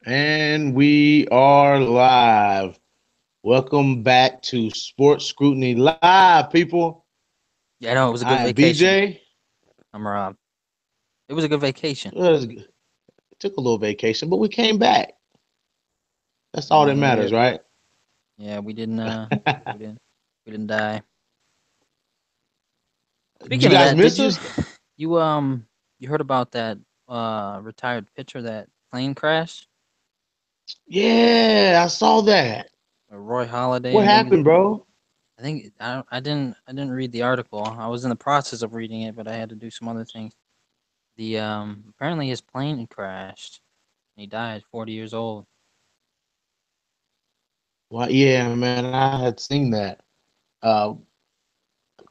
And we are live. Welcome back to Sports Scrutiny Live, people. Yeah, I know it was a good I am vacation. BJ. I'm Rob. It was a good vacation. It took a little vacation, but we came back. That's all that Yeah, matters, right? yeah, we didn't, we didn't die. Did you Speaking of guys that, miss us? you you heard about that retired pitcher that plane crash? Yeah, I saw that. Roy Halladay, What I think is. happened, bro? I didn't read the article. I was in the process of reading it, but I had to do some other things. The apparently his plane crashed. And he died 40 years old. Well, yeah, man, I had seen that. Uh, a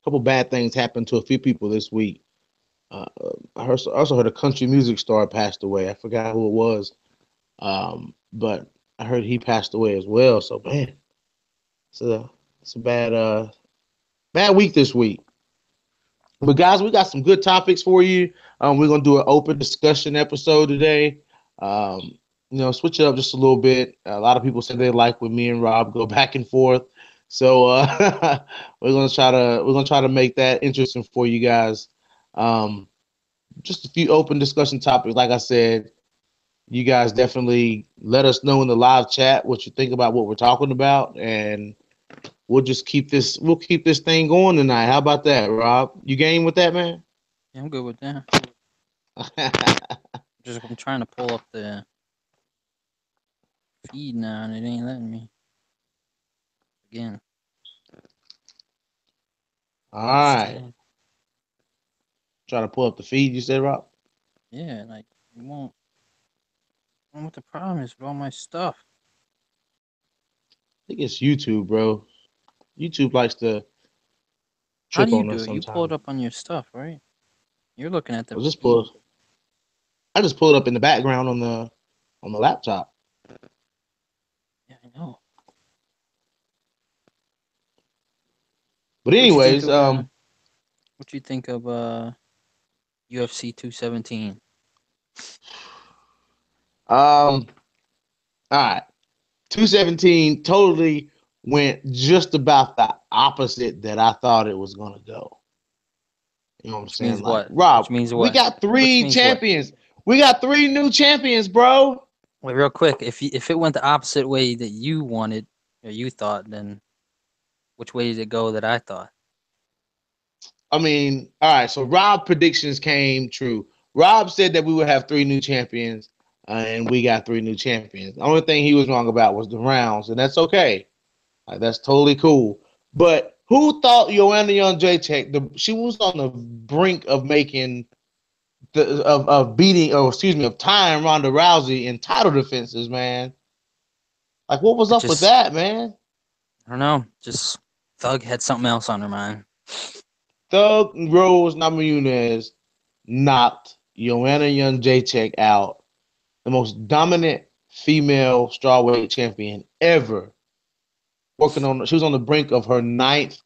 couple bad things happened to a few people this week. Also heard a country music star passed away. I forgot who it was. But I heard he passed away as well. So man, it's a bad week this week. But guys, we got some good topics for you. We're gonna do an open discussion episode today. Um, switch it up just a little bit. A lot of people say they like when me and Rob go back and forth. So we're gonna try to make that interesting for you guys. Um, just a few open discussion topics. Like I said, you guys definitely let us know in the live chat what you think about what we're talking about, and we'll keep this thing going tonight. How about that, Rob? You game with that, man? Yeah, I'm good with that. I'm trying to pull up the feed now, and it ain't letting me again. All Let's right. try. Try to pull up the feed. You said, Rob. Yeah, like it won't. I don't know what the problem is with all my stuff. I think it's YouTube, bro. YouTube likes to How do trip you on do us it? You pull it sometimes. up on your stuff, right? You're looking at the I'll just feed. pull. I just pull it up in the background on the laptop. Yeah, I know. But What you think anyways, of what you think of UFC 217? all right. 217 totally went just about the opposite that I thought it was gonna go. You know what I'm Which saying? means Like, what? Which Rob, means we what? got Which three means what? champions. We got three new champions, bro. Wait, real quick. If it went the opposite way that you wanted or you thought, then which way did it go that I thought? I mean, all right. So Rob predictions came true. Rob said that we would have three new champions, and we got three new champions. The only thing he was wrong about was the rounds, and that's okay. Like, that's totally cool. But who thought Joanna Young Jacek? She was on the brink of making of beating, or excuse me, of tying Ronda Rousey in title defenses, man. Like, what was It up with just that, man? I don't know. Just Thug had something else on her mind. Thug Rose Namajunas knocked Joanna Young Jacek out, the most dominant female strawweight champion ever. She was on the brink of her ninth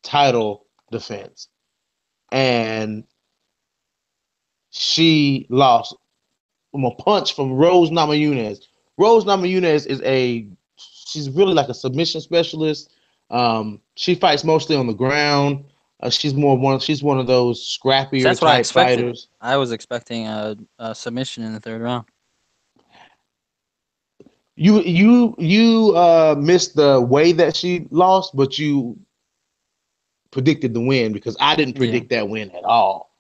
title defense, and she lost from a punch from Rose Namajunas. Rose Namajunas she's really like a submission specialist. She fights mostly on the ground. She's one of those So scrappier that's what I type expected. fighters. I was expecting a submission in the third round. You missed the way that she lost, but you predicted the win because I didn't Yeah, predict that win at all.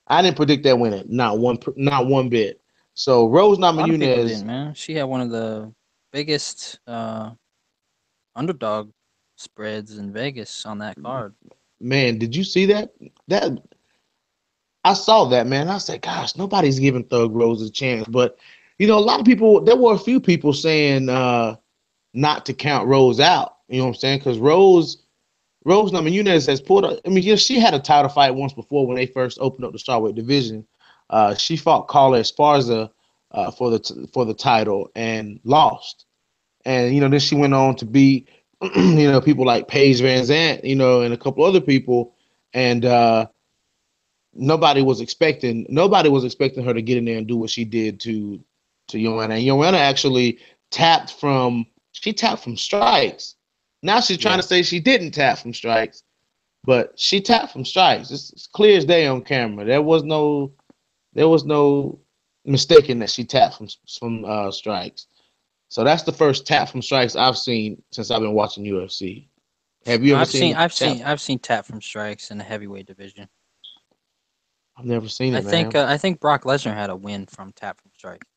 I didn't predict that win at not one bit. So Rose a lot of people Namajunas, didn't, man. She had one of the biggest underdog spreads in Vegas on that card. man, did you see that? That I saw that, man. I said, gosh, nobody's giving Thug Rose a chance. But a lot of people, there were a few people saying not to count Rose out. You know what I'm saying? Because Rose Namajunas has pulled. I mean, yeah, she had a title fight once before when they first opened up the strawweight division. She fought Carla Esparza for the title and lost. And then she went on to beat people like Paige Van Zant, and a couple other people. And nobody was expecting her to get in there and do what she did to to Joanna. And Joanna actually tapped from strikes. Now she's trying Yeah. to say she didn't tap from strikes, but she tapped from strikes. It's clear as day on camera. There was no mistaking that she tapped from strikes. So that's the first tap from strikes I've seen since I've been watching UFC. Have you No, ever I've seen seen the I've tap? seen I've seen tap from strikes in the heavyweight division. I've never seen I it, think man. uh, I think Brock Lesnar had a win from tap from strikes.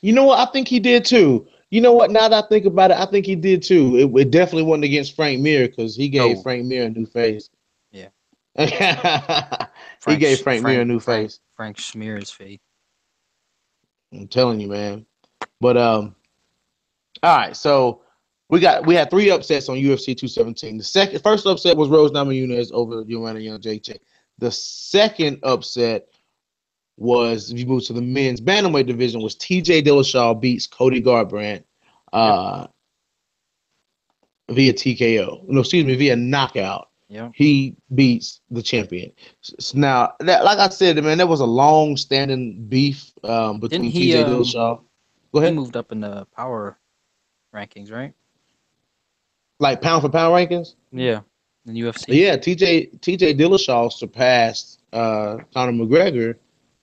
You know what? I think he did too. You know what? Now that I think about it, I think he did too. It definitely wasn't against Frank Mir because he gave No, Frank Mir a new face. yeah, He gave Frank Mir a new face. Frank Schmear's fate. I'm telling you, man. But all right. So we had three upsets on UFC 217. The first upset was Rose Namajunas over Joanna Young JJ. The second upset was, if you move to the men's bantamweight division, was TJ Dillashaw beats Cody Garbrandt Yep, uh, via TKO. No, excuse me, via knockout. yep. He beats the champion. Now, like I said, man, there was a long-standing beef Didn't between he TJ Dillashaw. Go he ahead. moved up in the power rankings, right? Like pound for pound rankings. Yeah, in UFC. Yeah, TJ Dillashaw surpassed Conor McGregor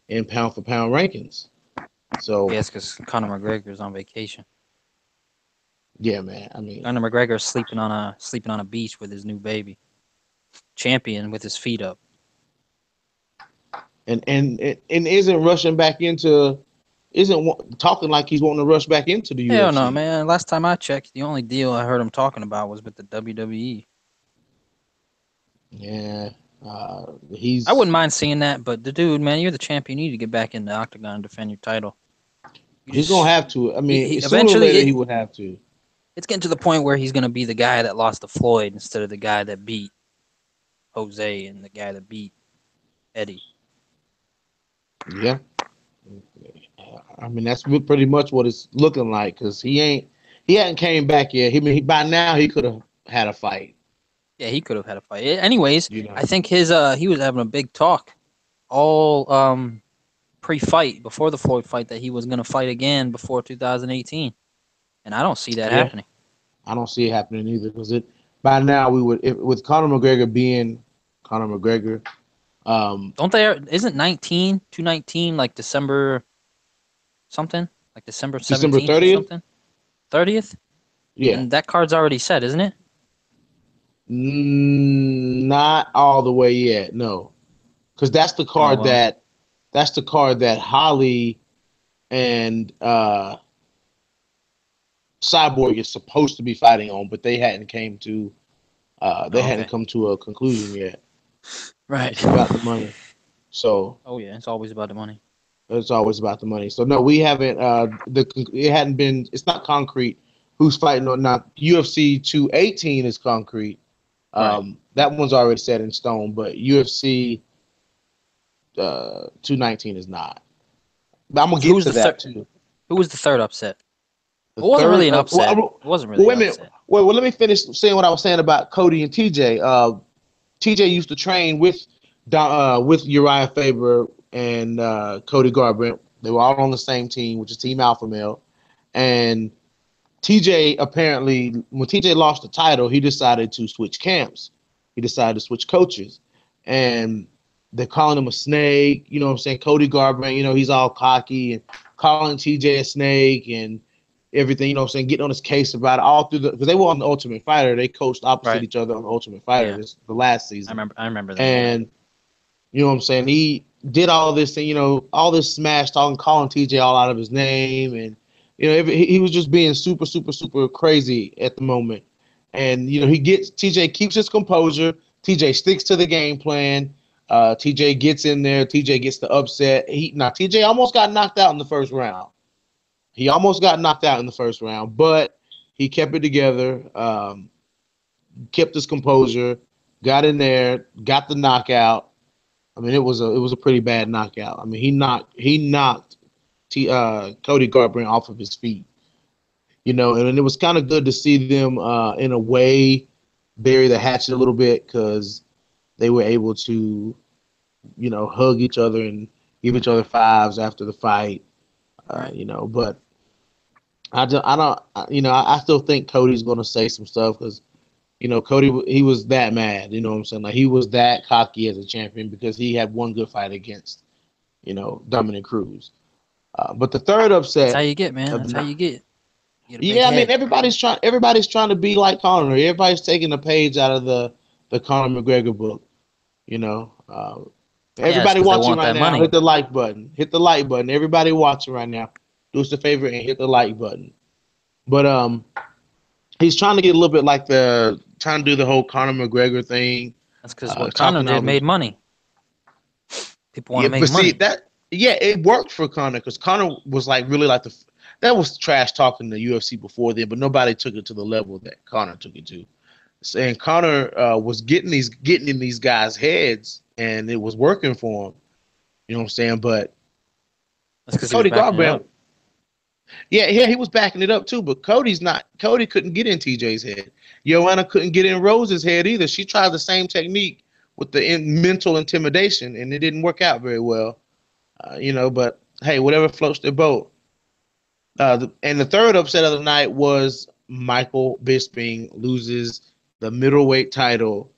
in pound for pound rankings. So Yes, because Conor McGregor's on vacation. yeah, man. I mean, Conor McGregor's sleeping on a beach with his new baby. Champion with his feet up. and isn't rushing back into isn't talking like he's wanting to rush back into the Hell no, UFC. man. Last time I checked, the only deal I heard him talking about was with the WWE. Yeah, I he's wouldn't mind seeing that, but the dude, man, you're the champion. You need to get back in the octagon and defend your title. You he's gonna just have to. I he mean, sooner or eventually later he would have to. it's getting to the point where he's gonna be the guy that lost to Floyd instead of the guy that beat Jose and the guy that beat Eddie. Yeah, I mean that's pretty much what it's looking like because he hadn't came back yet. By now he could have had a fight. Yeah, he could have had a fight. Anyways, You I know. think his he was having a big talk all pre-fight before the Floyd fight that he was gonna fight again before 2018, and I don't see that Yeah, happening. I don't see it happening either because it by now we would with Conor McGregor being Conor McGregor. Don't they? Isn't 219 like December something? Like December December 17th or 30th. something? 30th? Yeah, And that card's already set, isn't it? Not all the way yet, no, because Oh well. that's the card that Holly and Cyborg is supposed to be fighting on, but they Oh, hadn't okay. come to a conclusion yet. Right. It's about the money, so Oh yeah, it's always about the money. it's always about the money. So no, we haven't. It hadn't been. It's not concrete. Who's fighting or not? UFC 218 is concrete. Right. That one's already set in stone, but UFC 219 is not. But I'm gonna So get to that too. who was the third upset? The It wasn't really third, an upset. It wasn't really wait an a minute. upset. Well, let me finish saying what I was saying about Cody and TJ. TJ used to train with Uriah Faber and Cody Garbrandt. They were all on the same team, which is Team Alpha Male. And TJ apparently, when TJ lost the title, he decided to switch camps. He decided to switch coaches, and they're calling him a snake. You know what I'm saying? Cody Garbrandt, he's all cocky and calling TJ a snake and everything. You know what I'm saying? Getting on his case about it all through because they were on the Ultimate Fighter. They coached opposite Right. each other on the Ultimate Fighter Yeah. the last I season, remember. I remember that. Yeah. and you know what I'm saying? He did all this thing, all this smash talking, calling TJ all out of his name, and he was just being super, super, super crazy at the moment. And TJ keeps his composure. TJ sticks to the game plan. TJ gets in there. TJ gets the upset. TJ almost got knocked out in the first round. He almost got knocked out in the first round, but he kept it together. Kept his composure. Got in there. Got the knockout. I mean, it was a pretty bad knockout. I mean, he knocked Cody Garbrandt off of his feet, and it was kind of good to see them in a way bury the hatchet a little bit because they were able to hug each other and give each other fives after the fight. Right. But I don't, I still think Cody's going to say some stuff because Cody, he was that mad. You know what I'm saying? Like he was that cocky as a champion because he had one good fight against Dominic Cruz. But the third That's how upset you get, man. of That's the how night. you get. You get a big Yeah, I mean head. everybody's trying to be like Conor. Everybody's taking a page out of the Conor McGregor book. You know, Yeah, it's everybody because they watching want right that now, money. hit the like button. Hit the like button. Everybody watching right now, do us a favor and hit the like button. But he's trying to get a little bit like the trying to do the whole Conor McGregor thing. That's because what Connor Talking did all made this. money. People want Yeah, to make but see money. that yeah, it worked for Conor because Conor was like really like the that was trash talking the UFC before then, but nobody took it to the level that Conor took it to. And Conor was getting in these guys' heads, and it was working for him. You know what I'm saying? But That's because he was Cody backing it Garbrandt, up. yeah, he was backing it up too. But Cody's not. Cody couldn't get in TJ's head. Joanna couldn't get in Rose's head either. She tried the same technique with the mental intimidation, and it didn't work out very well. But hey, whatever floats their boat. And the third upset of the night was Michael Bisping loses the middleweight title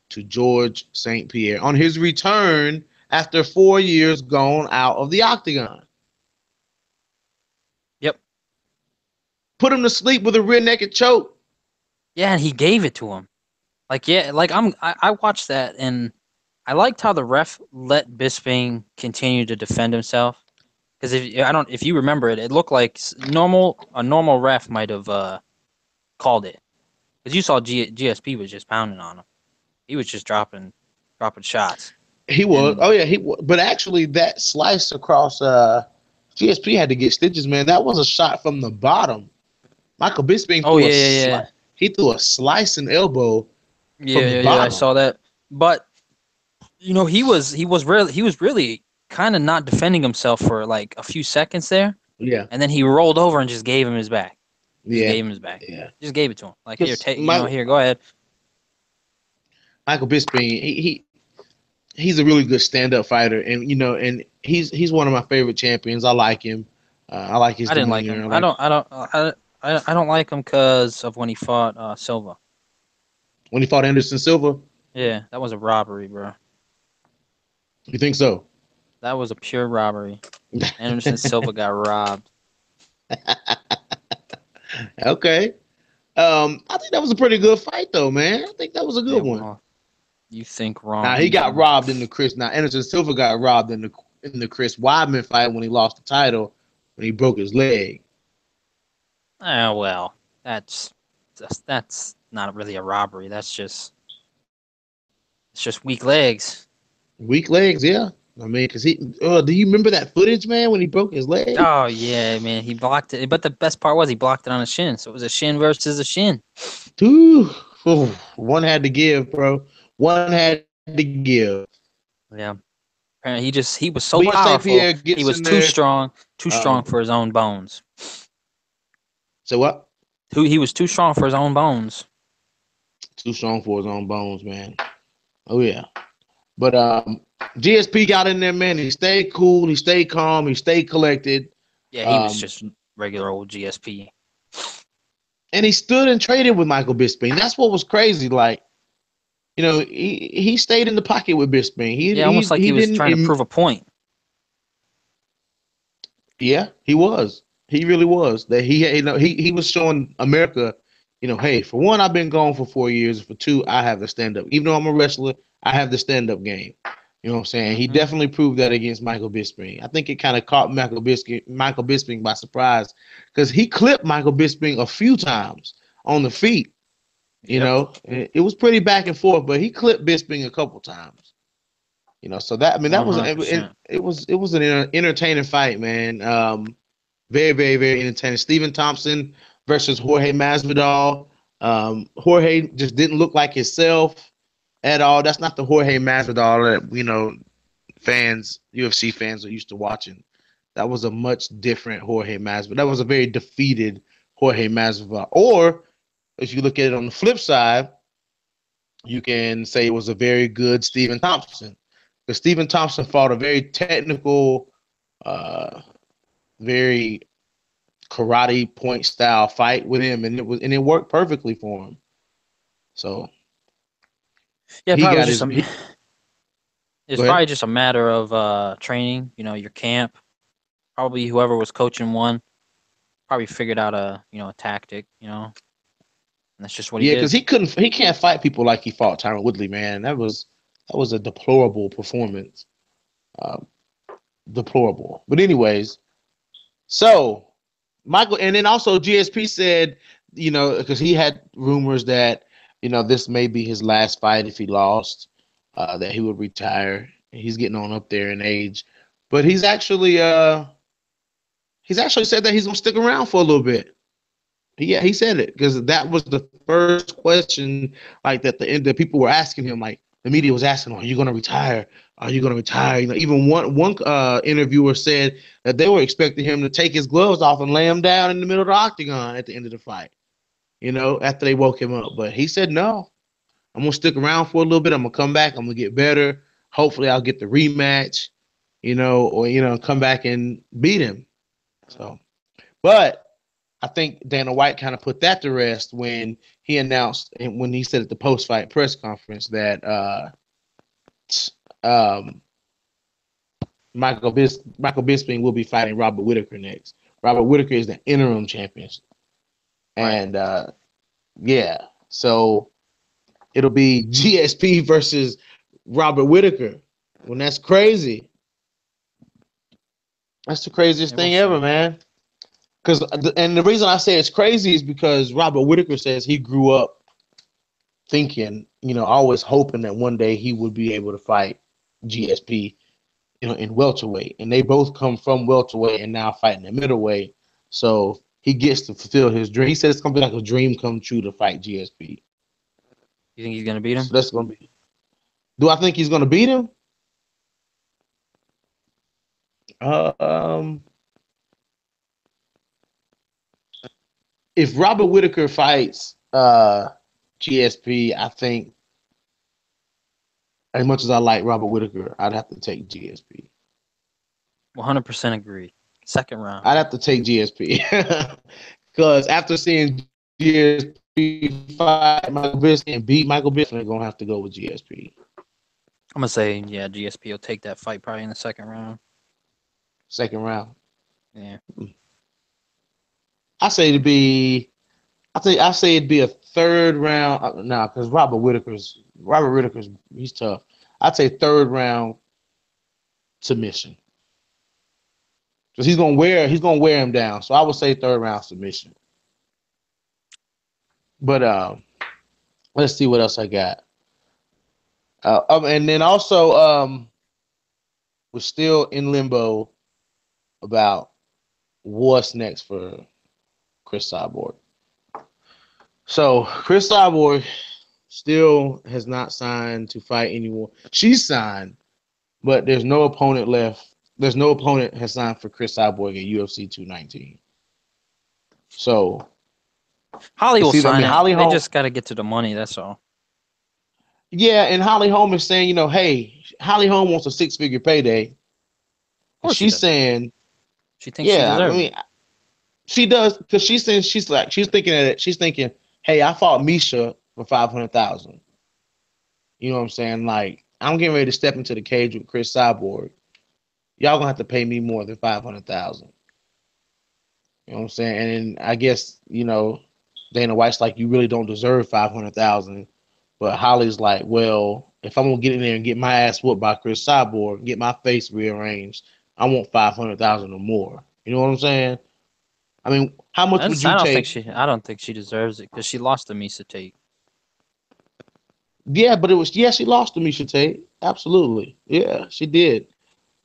to George St. Pierre on his return after 4 years gone out of the octagon. Yep. Put him to sleep with a rear naked choke. Yeah, and he gave it to him. Like, yeah, like I watched that and I liked how the ref let Bisping continue to defend himself. Because if you remember it, it looked like a normal ref might have called it. Because you saw GSP was just pounding on him. He was just dropping shots. He was. And Oh yeah, he was. But actually, that slice across GSP had to get stitches, man. That was a shot from the bottom. Michael Bisping oh threw yeah, a yeah, yeah. slice. He threw a slicing elbow Yeah, from the yeah, yeah. I bottom. saw that. But he was really kind of not defending himself for like a few seconds there, Yeah, and then he rolled over and just gave him his back. Just yeah, gave him his back. yeah. Just gave it to him. Like here, Because take here, go ahead. Michael Bisping, he's a really good stand up fighter, and he's one of my favorite champions. I like him. I like his I didn't like demeanor. him. I I like don't I don't I don't like him because of when he fought Silva. when he fought Anderson Silva. Yeah, that was a robbery, bro. You think so? That was a pure robbery. Anderson Silva got robbed. Okay. I think that was a pretty good fight, though, man. I think that was a Yeah, good one. well, you think wrong. Now he got robbed in the Chris. Now Anderson Silva got robbed in the Chris Weidman fight when he lost the title when he broke his leg. Well, that's not really a robbery. It's just weak legs. Weak legs, yeah. I mean, cause he. Do you remember that footage, man, when he broke his leg? Oh yeah, man, he blocked it. But the best part was he blocked it on a shin. So it was a shin versus a shin. Ooh, one had to give, bro. One had to give. Yeah. Apparently he was so But yeah, St. powerful. Pierre He gets was in there. too strong for his own bones. So what? He was too strong for his own bones. Too strong for his own bones, man. Oh yeah. But GSP got in there, man. He stayed cool. He stayed calm. He stayed collected. Yeah, he was Um, just regular old GSP. and he stood and traded with Michael Bisping. That's what was crazy. Like, he stayed in the pocket with Bisping. He Yeah, he almost like he he was trying to didn't. prove a point. Yeah, he was. He really was. That he was showing America, hey, for one, I've been gone for 4 years. For two, I have the stand up. Even though I'm a wrestler, I have the stand up game. You know what I'm saying? He Hmm. definitely proved that against Michael Bisping. I think it kind of caught Michael Bisping by surprise because he clipped Michael Bisping a few times on the feet. Yep. It was pretty back and forth, but he clipped Bisping a couple times. So that I mean that One was hundred it, percent. it was an entertaining fight, man. Very, very, very entertaining. Stephen Thompson versus Jorge Masvidal. Jorge just didn't look like himself at all. That's not the Jorge Masvidal that UFC fans are used to watching. That was a much different Jorge Masvidal. That was a very defeated Jorge Masvidal. Or if you look at it on the flip side, you can say it was a very good Stephen Thompson. Because Stephen Thompson fought a very technical, uh, very karate point style fight with him, and it worked perfectly for him. So Yeah, he probably got just his. a. It's Go ahead. probably just a matter of training. Your camp. Probably whoever was coaching one probably figured out a tactic. And that's just what he Yeah, because did. he can't fight people like he fought Tyron Woodley, man. That was a deplorable performance. Uh, Deplorable. But anyways, so Michael, and then also GSP said, because he had rumors that this may be his last fight if he lost, that he would retire. He's getting on up there in age, but he's actually said that he's gonna stick around for a little bit. Yeah, he said it because that was the first question, like that the end that people were asking him, like the media was asking, "Are you going to retire? Are you going to retire?" Even one interviewer said that they were expecting him to take his gloves off and lay him down in the middle of the octagon at the end of the fight. After they woke him up, but he said, "No, I'm gonna stick around for a little bit. I'm gonna come back. I'm gonna get better. Hopefully, I'll get the rematch, or come back and beat him." So, but I think Dana White kind of put that to rest when he announced and when he said at the post fight press conference that um, Michael Bisping will be fighting Robert Whitaker next. Robert Whitaker is the interim champion, Right. and yeah, so it'll be GSP versus Robert Whitaker. When that's crazy, that's the craziest Yeah, we'll thing see. ever, man. And the reason I say it's crazy is because Robert Whitaker says he grew up thinking, always hoping that one day he would be able to fight GSP, in welterweight. And they both come from welterweight and now fighting in middleweight. So he gets to fulfill his dream. He said it's gonna be like a dream come true to fight GSP. You think he's gonna beat So him? that's gonna be. Do I think he's gonna beat him? Um, if Robert Whitaker fights GSP, I think as much as I like Robert Whitaker, I'd have to take GSP. 100% agreed. Second round. I'd have to take GSP because after seeing GSP fight Michael Bisping and beat Michael Bisping, I'm gonna have to go with GSP. I'm gonna say yeah. GSP will take that fight probably in the second round. Second round. Yeah. I say it'd be. I say it'd be a third round. Nah, because Robert Whitaker's he's tough. I'd say third round submission because he's gonna wear him down. So I would say third round submission. But let's see what else I got. And then also we're still in limbo about what's next for Chris Cyborg. So Chris Cyborg still has not signed to fight anyone. She's signed, but there's no opponent left. There's no opponent has signed for Chris Cyborg at UFC 219. So Holly will it's either, I sign mean, it. Holly They Holm, just got to get to the money. That's all. yeah, and Holly Holm is saying, hey, Holly Holm wants a six-figure payday, Of and course she she's does. saying, She thinks she yeah, I deserves mean, it. she does because she's saying she's thinking at it. She's thinking, hey, I fought Misha for 500,000. You know what I'm saying? Like, I'm getting ready to step into the cage with Chris Cyborg. Y'all gonna have to pay me more than 500,000. You know what I'm saying? And then I guess Dana White's like, you really don't deserve 500,000. But Holly's like, well, if I'm gonna get in there and get my ass whooped by Chris Cyborg, get my face rearranged, I want 500,000 or more. You know what I'm saying? I mean, how much would That's, I you don't think take? she. I don't think she deserves it because she lost to Misa Tate. Yeah, but it was she lost to Misha Tate. Absolutely. Yeah, she did.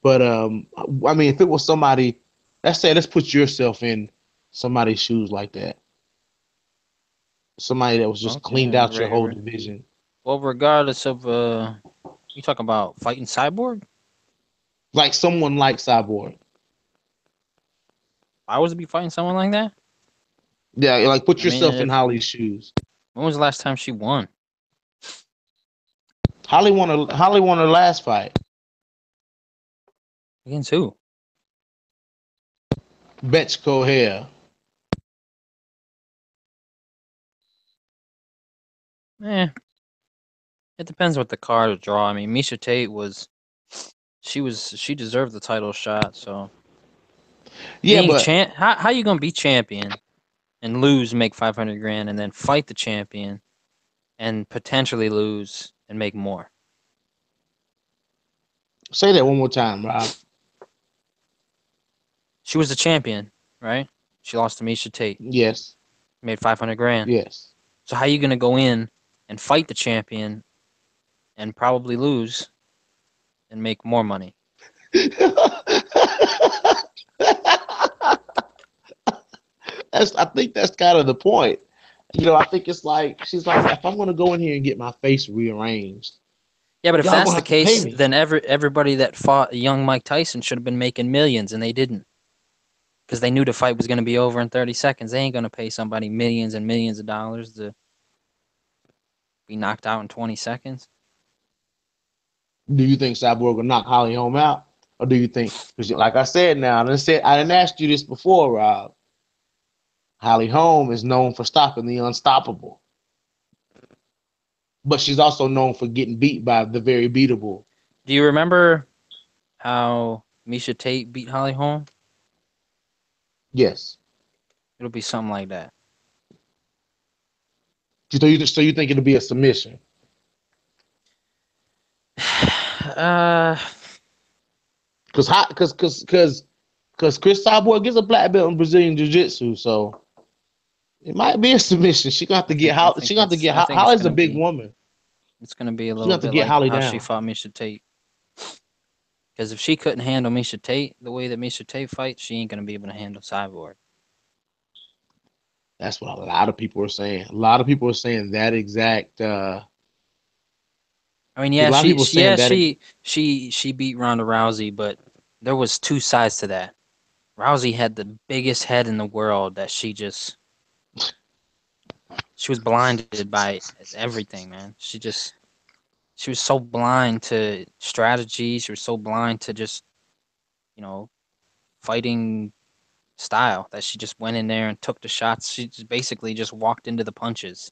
But I mean, if it was somebody, let's put yourself in somebody's shoes like that. Somebody that was just cleaned Okay. out your whole division. Well, regardless of you talking about fighting Cyborg. Like someone like Cyborg. Why was it be fighting someone like that? Yeah, like put I mean, yourself in if Holly's shoes. when was the last time she won? Holly won her last fight Against who? Betchko hair. Eh, it depends what the card draw. I mean, Misha Tate she deserved the title shot. So Yeah, being but champ, how you gonna be champion and lose, make 500 grand, and then fight the champion and potentially lose and make more? say that one more time, Rob. She was the champion, right? She lost to Misha Tate, Yes, made 500 grand. yes. So how you gonna go in and fight the champion and probably lose and make more money? I think that's kind of the point. I think it's like she's like, if I'm gonna go in here and get my face rearranged, Yeah, but if y'all that's gonna the have to pay case, me. then everybody that fought young Mike Tyson should have been making millions, and they didn't because they knew the fight was going to be over in 30 seconds. They ain't going to pay somebody millions and millions of dollars to be knocked out in 20 seconds. Do you think Cyborg will knock Holly Holm out, or do you think? Because like I said, now I didn't ask you this before, Rob. Holly Holm is known for stopping the unstoppable, but she's also known for getting beat by the very beatable. Do you remember how Misha Tate beat Holly Holm? Yes. It'll be something like that. So you think it'll be a submission? uh, Because Chris Cyborg is a black belt in Brazilian Jiu Jitsu, so it might be a submission. She gonna have to get Holly. She gonna have to get I think Holly's a big woman. it's gonna be a She gonna little have to bit get like Holly how she down. fought Misha Tate. Because if she couldn't handle Misha Tate the way that Misha Tate fights, she ain't gonna be able to handle Cyborg. That's what a lot of people are saying. A lot of people are saying that exact. I mean, A yeah, lot of people are saying that. she beat Ronda Rousey, but there was two sides to that. Rousey had the biggest head in the world that she was blinded by everything, man. She was so blind to strategy. She was so blind to just you know fighting style that she just went in there and took the shots. She just basically just walked into the punches.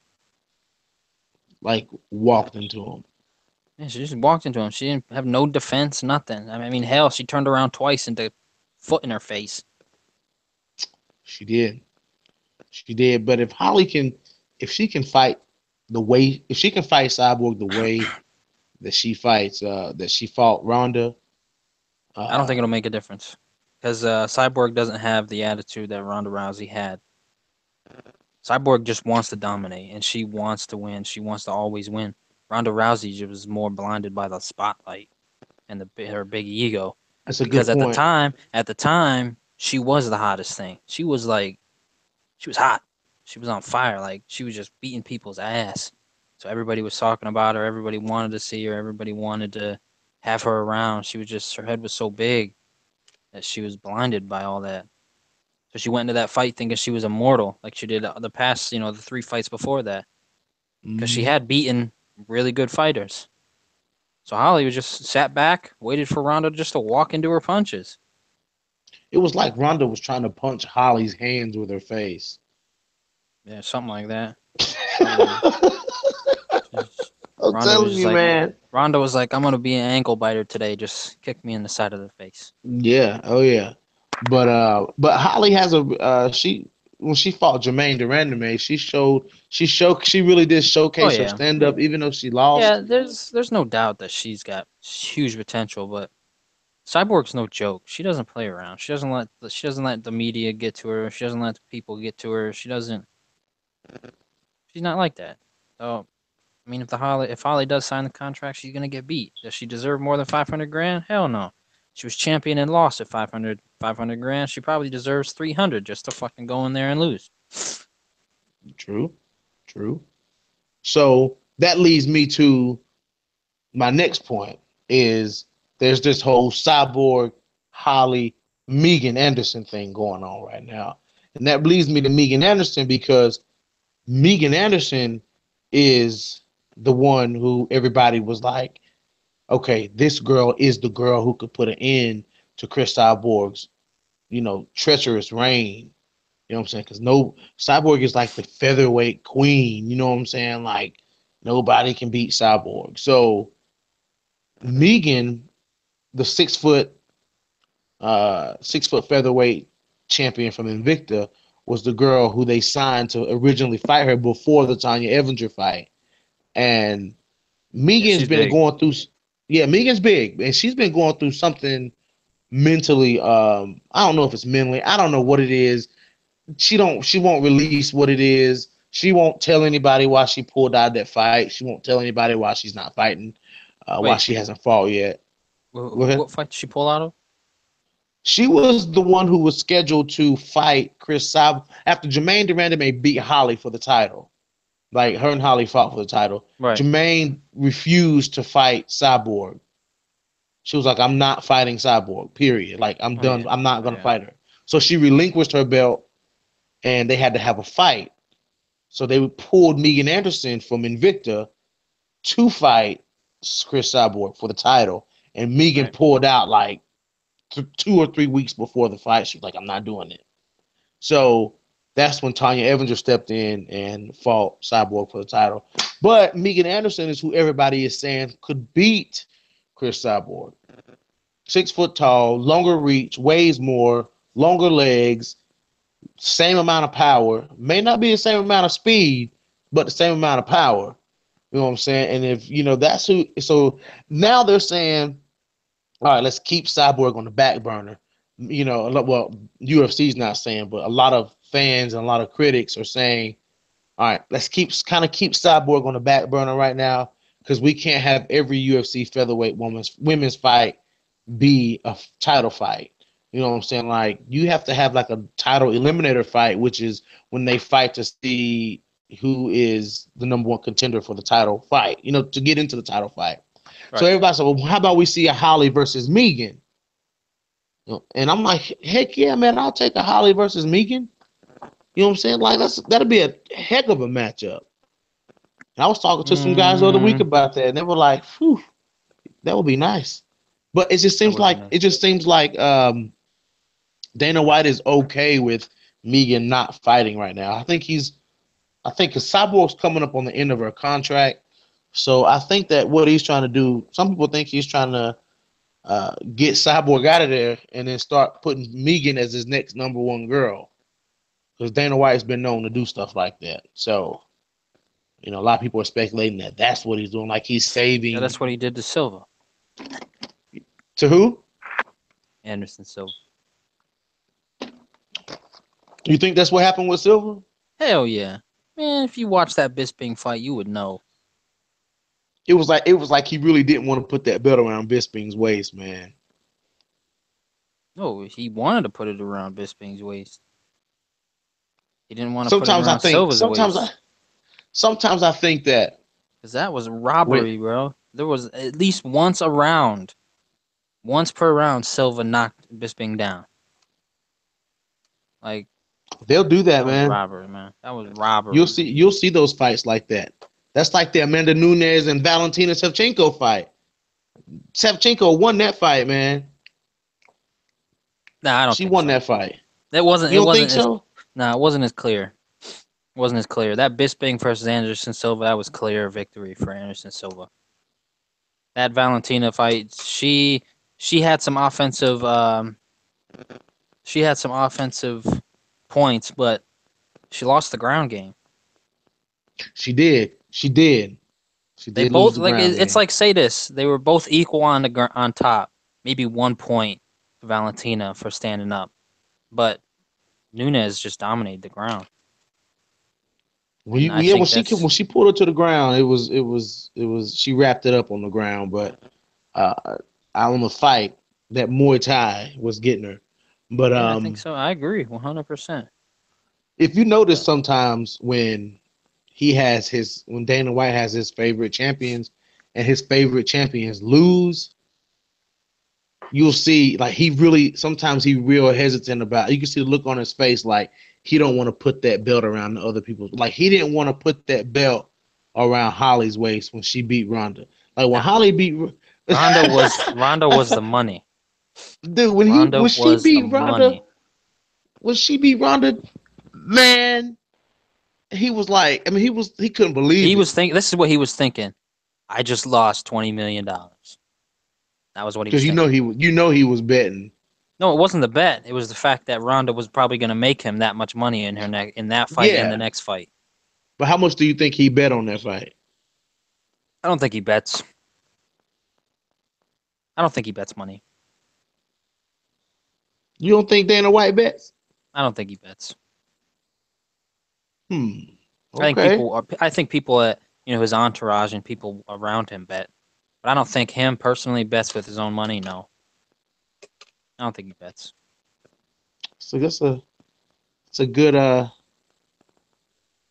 Like walked into him. Yeah, she just walked into him. She didn't have no defense, nothing. I mean, hell, she turned around twice and the foot in her face. She did. She did. But if she can fight if she can fight Cyborg the way that she fought Ronda, I don't think uh, it'll make a difference because Cyborg doesn't have the attitude that Ronda Rousey had. Cyborg just wants to dominate and she wants to win. She wants to always win. Ronda Rousey was more blinded by the spotlight and her big ego that's a because good point. at the time, she was the hottest thing. She was hot. She was on fire. Like she was just beating people's ass. So everybody was talking about her. Everybody wanted to see her. Everybody wanted to have her around. Her head was so big that she was blinded by all that. So she went into that fight thinking she was immortal, like she did the past, the three fights before that, because she Mm-hmm. had beaten really good fighters. So Holly was just sat back, waited for Ronda just to walk into her punches. It was like Ronda was trying to punch Holly's hands with her face. Yeah, something like that. Something. I'm Ronda was telling just you, like, man. I'm gonna be an ankle biter today. Just kick me in the side of the face. Yeah, oh yeah. But Holly has a she when she fought Jermaine Durandame, she really did Oh showcase her yeah, stand up, even though she yeah. lost. There's no doubt that she's got huge potential, but Cyborg's no joke. She doesn't play around. She doesn't let the media get to her. She doesn't let the people get to her. She's not like that. So I mean, if Holly does sign the contract, she's gonna get beat. Does she deserve more than 500 grand? Hell no. She was champion and lost at 500 grand. She probably deserves 300 just to fucking go in there and lose. True, true. So that leads me to my next point is there's this whole Cyborg Holly Megan Anderson thing going on right now. And that leads me to Megan Anderson because Megan Anderson is the one who everybody was like, okay, this girl is the girl who could put an end to Chris Cyborg's treacherous reign. You know what I'm saying? Because no Cyborg is like the featherweight queen. You know what I'm saying? Like nobody can beat Cyborg. So Megan, the 6 foot featherweight champion from Invicta, was the girl who they signed to originally fight her before the Tanya Evinger fight. And Yeah, Megan's she's been big. going through, yeah, Megan's big, and she's been going through something mentally. I don't know if it's mentally. I don't know what it is. She won't release what it is. She won't tell anybody why she pulled out that fight. She won't tell anybody why she's not fighting, why Wait, she hasn't fought yet. Go ahead. what fight did she pull out of? She was the one who was scheduled to fight Chris Sab after Jermaine Durandame beat Holly for the title. Like her and Holly fought for the title. Right. Jermaine refused to fight Cyborg. She was like, "I'm not fighting Cyborg. Period. Like I'm Oh done. yeah. I'm not Oh gonna yeah. fight her." So she relinquished her belt, and they had to have a fight. So they pulled Megan Anderson from Invicta to fight Chris Cyborg for the title, and Megan Right. pulled out like 2 or 3 weeks before the fight. She was like, "I'm not doing it." So that's when Tanya Evinger stepped in and fought Cyborg for the title. But Megan Anderson is who everybody is saying could beat Chris Cyborg. 6 foot tall, longer reach, weighs more, longer legs, same amount of power. May not be the same amount of speed, but the same amount of power. You know what I'm saying? And if that's who, so now they're saying, all right, let's keep Cyborg on the back burner. Well, UFC's not saying, but a lot of fans and a lot of critics are saying, all right, let's keep Cyborg on the back burner right now because we can't have every UFC featherweight women's fight be a title fight. You know what I'm saying? Like you have to have like a title eliminator fight, which is when they fight to see who is the number one contender for the title fight. To get into the title fight. So Right. everybody said, "Well, how about we see a Holly versus Megan?" And I'm like, "Heck yeah, man! I'll take a Holly versus Megan." You know what I'm saying? Like that'll be a heck of a matchup. And I was talking to some guys the other week Mm, about that, and they were like, "Whew, that would be nice." But that would be nice. it just seems like Dana White is okay with Megan not fighting right now. I think because Cyborg's coming up on the end of her contract, so I think that what he's trying to do. Some people think he's trying to get Cyborg out of there and then start putting Megan as his next number one girl. Because Dana White's been known to do stuff like that. So a lot of people are speculating that that's what he's doing. Like he's Yeah, saving that's what he did to Silva, to who? Anderson Silva. You think that's what happened with Silver? Hell yeah, man! If you watch that Bisping fight, you would know. It was like he really didn't want to put that belt around Bisping's waist, man. No, he wanted to put it around Bisping's waist. He didn't want to put it Sometimes I around think Silva's sometimes I waist sometimes I think that because that was when robbery, bro. There was at least once a round, once per round, Silva knocked Bisping down. Like they'll do that, that was man. robbery, man. That was You'll robbery. see you'll see those fights like that. That's like the Amanda Nunes and Valentina Shevchenko fight. Shevchenko won that fight, man. Nah, I don't She think won so. that fight. It wasn't. You It don't think wasn't as. so? Nah, it wasn't as clear. It wasn't as clear. That Bisping versus Anderson Silva, that was clear victory for Anderson Silva. That Valentina fight, she had some offensive she had some offensive points, but she lost the ground game. She did. She did. She They did lose both the like ground it's game. like say this. They were both equal on on top. Maybe 1 point for Valentina for standing up, but Nunez just dominated the ground, and I Yeah, think that's when she pulled her to the ground, it was she wrapped it up on the ground, but uh, on the fight that Muay Thai was getting her. But yeah, I think so. I agree 100%. if you notice But sometimes when Dana White has his favorite champions and his favorite champions lose, you'll see like he real hesitant about. You can see the look on his face like he don't want to put that belt around the other people. Like he didn't want to put that belt around Holly's waist when she beat Ronda. Like when nah, Holly beat Ronda was the money. dude Ronda when she was the beat Ronda money. when she beat Ronda, man, he was like, I mean, he couldn't He believe was it thinking. This is what he was thinking. I just lost $20 million. That was what he because was thinking. he was betting. No, it wasn't the bet. It was the fact that Ronda was probably going to make him that much money in in that fight and the Yeah, next fight. but how much do you think he bet on that fight? I don't think he bets. I don't think he bets money. You don't think Dana White bets? I don't think he bets. Hmm. Okay. I think people at his entourage and people around him bet, but I don't think him personally bets with his own money. No, I don't think he bets. So that's a it's a good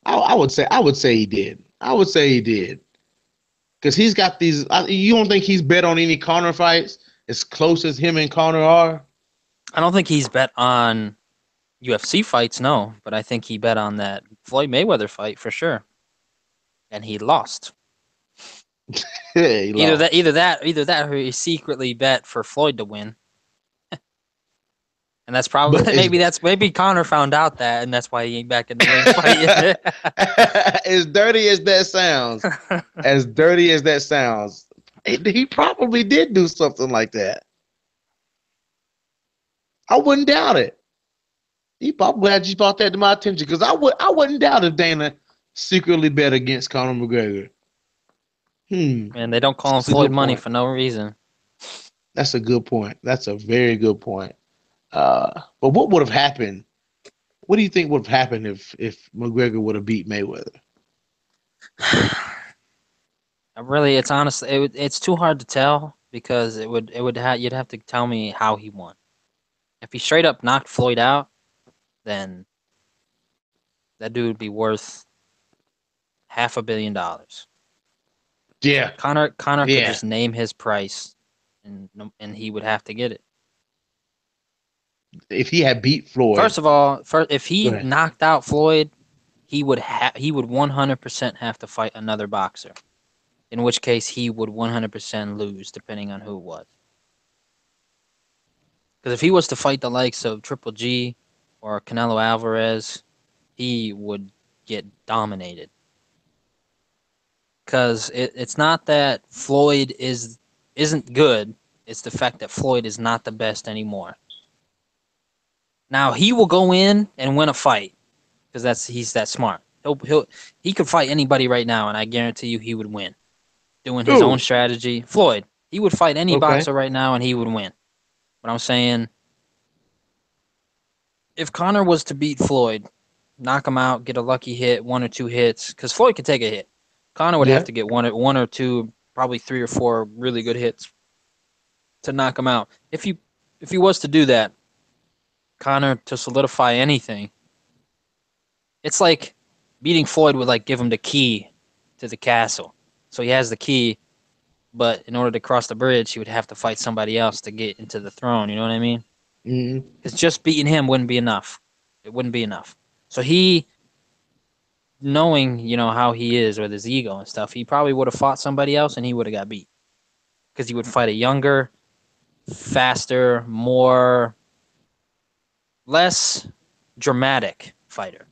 I would say he did. I would say he did because he's got these. You don't think he's bet on any Conor fights as close as him and Conor are? I don't think he's bet on UFC fights. No, but I think he bet on that Floyd Mayweather fight for sure, and he lost. Yeah, he lost. Either that, or he secretly bet for Floyd to win, and that's But probably it's maybe Connor found out that, and that's why he ain't back in the ring fighting. as dirty as that sounds, as dirty as that sounds, he probably did do something like that. I wouldn't doubt it. I'm glad you brought that to my attention because I wouldn't doubt if Dana secretly bet against Conor McGregor. Hmm, And they don't call him that's a Floyd good Money point. for no reason. That's a good point. That's a very good point. But what would have happened? What do you think would have happened if McGregor would have beat Mayweather? Really, it's honestly it's too hard to tell because you'd have to tell me how he won. If he straight up knocked Floyd out, then that dude would be worth $500 million. Yeah, Connor could yeah. just name his price, and he would have to get it. If he had beat Floyd, First of all, if go he ahead. knocked out Floyd, he would 100% have to fight another boxer. In which case he would 100% lose, depending on who it was. Because if he was to fight the likes of Triple G or Canelo Alvarez, he would get dominated. Because it's not that Floyd isn't good; it's the fact that Floyd is not the best anymore. Now he will go in and win a fight because he's that smart. He could fight anybody right now, and I guarantee you he would win. Doing his own Ooh, strategy, Floyd, he would fight any okay. boxer right now, and he would win. But I'm saying, if Connor was to beat Floyd, knock him out, get a lucky hit, one or two hits, because Floyd could take a hit. Connor would have Yeah, to get one or two, probably three or four really good hits to knock him out. If he was to do that, Connor to solidify anything, it's like beating Floyd would like give him the key to the castle. So he has the key, but in order to cross the bridge, he would have to fight somebody else to get into the throne. You know what I mean? hmm Because just beating him wouldn't be enough. It wouldn't be enough. So he, knowing how he is with his ego and stuff, he probably would have fought somebody else and he would have got beat because he would fight a younger, faster, more less dramatic fighter.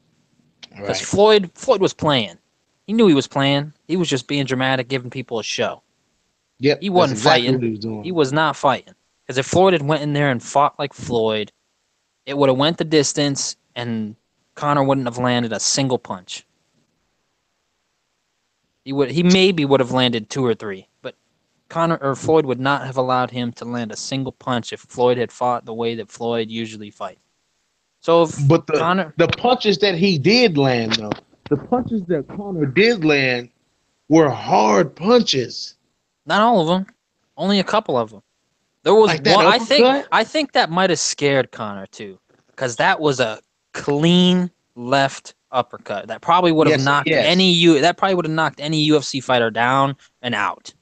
Because right. Floyd was playing. He knew he was playing. He was just being dramatic, giving people a show. He Yep, that's wasn't exactly fighting. what he was He doing. was not fighting. Because if Floyd had went in there and fought like Floyd, it would have went the distance, and Connor wouldn't have landed a single punch. He maybe would have landed two or three, but Connor or Floyd would not have allowed him to land a single punch if Floyd had fought the way that Floyd usually fights. So if But Connor, the punches that he did land though, the punches that Conor did land were hard punches. not all of them, only a couple of them. There was Like that one. uppercut. I think that might have scared Connor too, because that was a clean left uppercut that probably would have Yes, knocked yes. any UFC fighter down and out.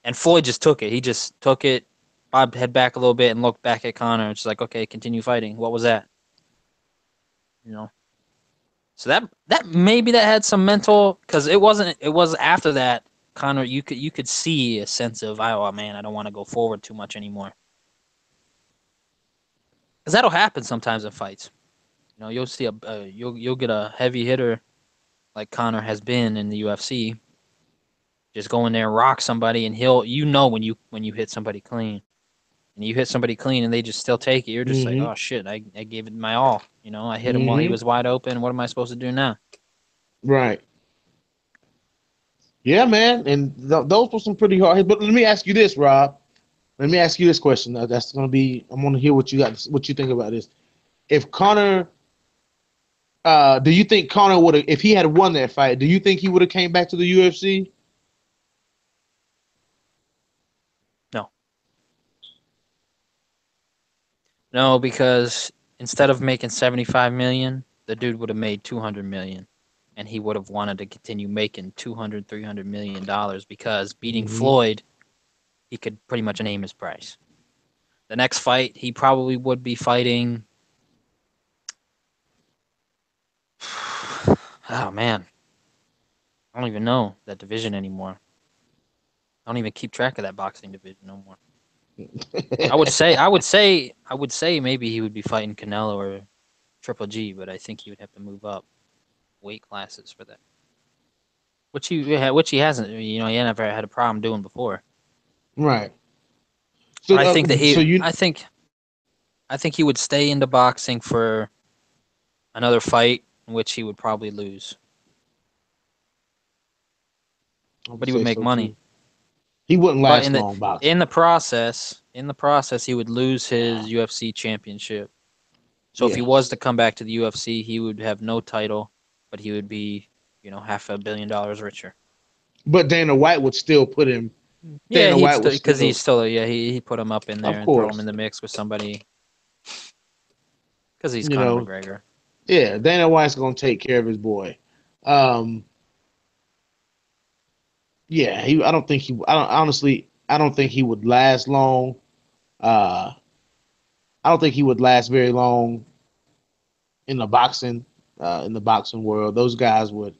And Floyd just took it. He just took it, bobbed head back a little bit, and looked back at Connor. It's like, okay, continue fighting. What was that? You know. So that maybe that had some mental because it wasn't. It was after that Connor. You could see a sense of oh man, I don't want to go forward too much anymore because that'll happen sometimes in fights. You'll see you'll get a heavy hitter like Connor has been in the UFC. Just go in there and rock somebody, and he'll when you hit somebody clean, and you hit somebody clean, and they just still take it. You're just like, Mm-hmm. oh shit, I gave it my all. I hit him while he Mm-hmm. was wide open. What am I supposed to do now? Right. Yeah, man. And those were some pretty hard hits. But let me ask you this, Rob. Let me ask you this question. That's gonna be. I want to hear what you think about this. If Connor, do you think Connor would have, if he had won that fight, do you think he would have came back to the UFC? No, no, because instead of making 75 million, the dude would have made 200 million, and he would have wanted to continue making 200, $300 million because beating Mm-hmm. Floyd, he could pretty much name his price. The next fight, he probably would be fighting. Oh man, I don't even know that division anymore. I don't even keep track of that boxing division no more. I would say maybe he would be fighting Canelo or Triple G, but I think he would have to move up weight classes for that, which he hasn't. He never had a problem doing before. Right. So, But I think that so he, you, I think he would stay into boxing for another fight in which he would probably lose, I would but he would say make so money. too. He wouldn't But last long boxing. in the process, he would lose his UFC championship. So if he was Yes. to come back to the UFC, he would have no title, but he would be, $500 million richer. But Dana White would still put him. Yeah, Dana he'd White still would because he's still, still he put him up in there of and throw him in course, the mix with somebody because he's you Conor know, McGregor. yeah, Dana White's gonna take care of his boy. Um, yeah, he. I don't think he. I don't honestly. I don't think he would last long. Uh, I don't think he would last very long in the boxing. In the boxing world, those guys would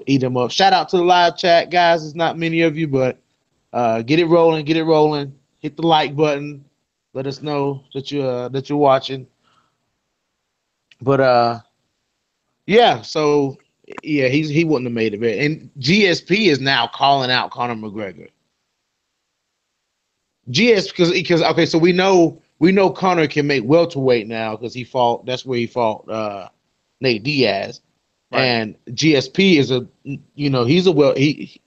eat him up. Shout out to the live chat, guys. It's not many of you, but get it rolling. Get it rolling. Hit the like button. Let us know that you're watching. But yeah. So yeah, he wouldn't have made it. And GSP is now calling out Conor McGregor. GS because okay, so we know Conor can make welterweight now because he fought. That's where he fought Nate Diaz, Right. and GSP is he's a well he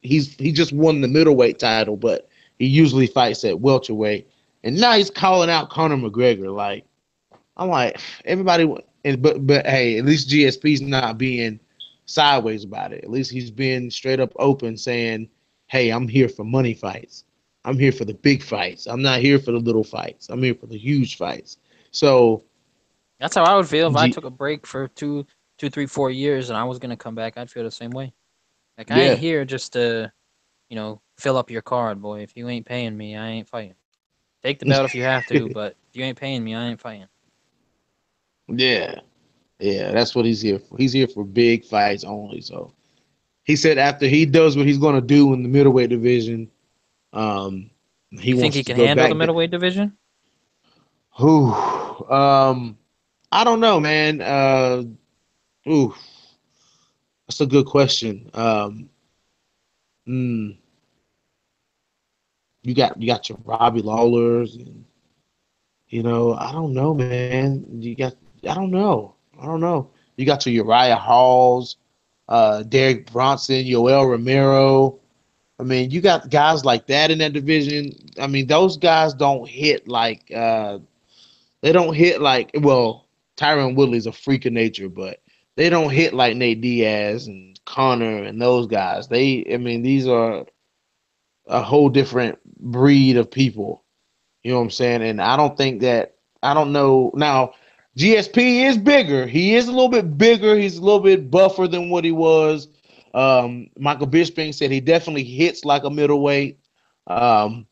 just won the middleweight title, but he usually fights at welterweight, and now he's calling out Conor McGregor. Like I'm like everybody, and but hey, at least GSP's not being sideways about it. At least he's being straight up open, saying, "Hey, I'm here for money fights. I'm here for the big fights. I'm not here for the little fights. I'm here for the huge fights." So, That's how I would feel if I G- took a break for 2, 3, 4 years and I was gonna come back. I'd feel the same way. Like I ain't yeah, here just to fill up your card, boy. If you ain't paying me, I ain't fighting. Take the belt if you have to, but if you ain't paying me, I ain't fighting. yeah, yeah. That's what he's here for. He's here for big fights only. So he said after he does what he's going to do in the middleweight division, um, he You think wants he to can go handle the back. middleweight division? Who? I don't know, man. Ooh, that's a good question. Mm, you got your Robbie Lawlers, and I don't know, man. I don't know. I don't know. You got your Uriah Halls, Derek Bronson, Yoel Romero. I mean, you got guys like that in that division. I mean, those guys don't hit like they don't hit like well, Tyron Woodley's a freak of nature, but they don't hit like Nate Diaz and Connor and those guys. I mean, these are a whole different breed of people. You know what I'm saying? And I don't think that I don't know now. GSP is bigger. He is a little bit bigger. He's a little bit buffer than what he was. Michael Bisping said he definitely hits like a middleweight. Um,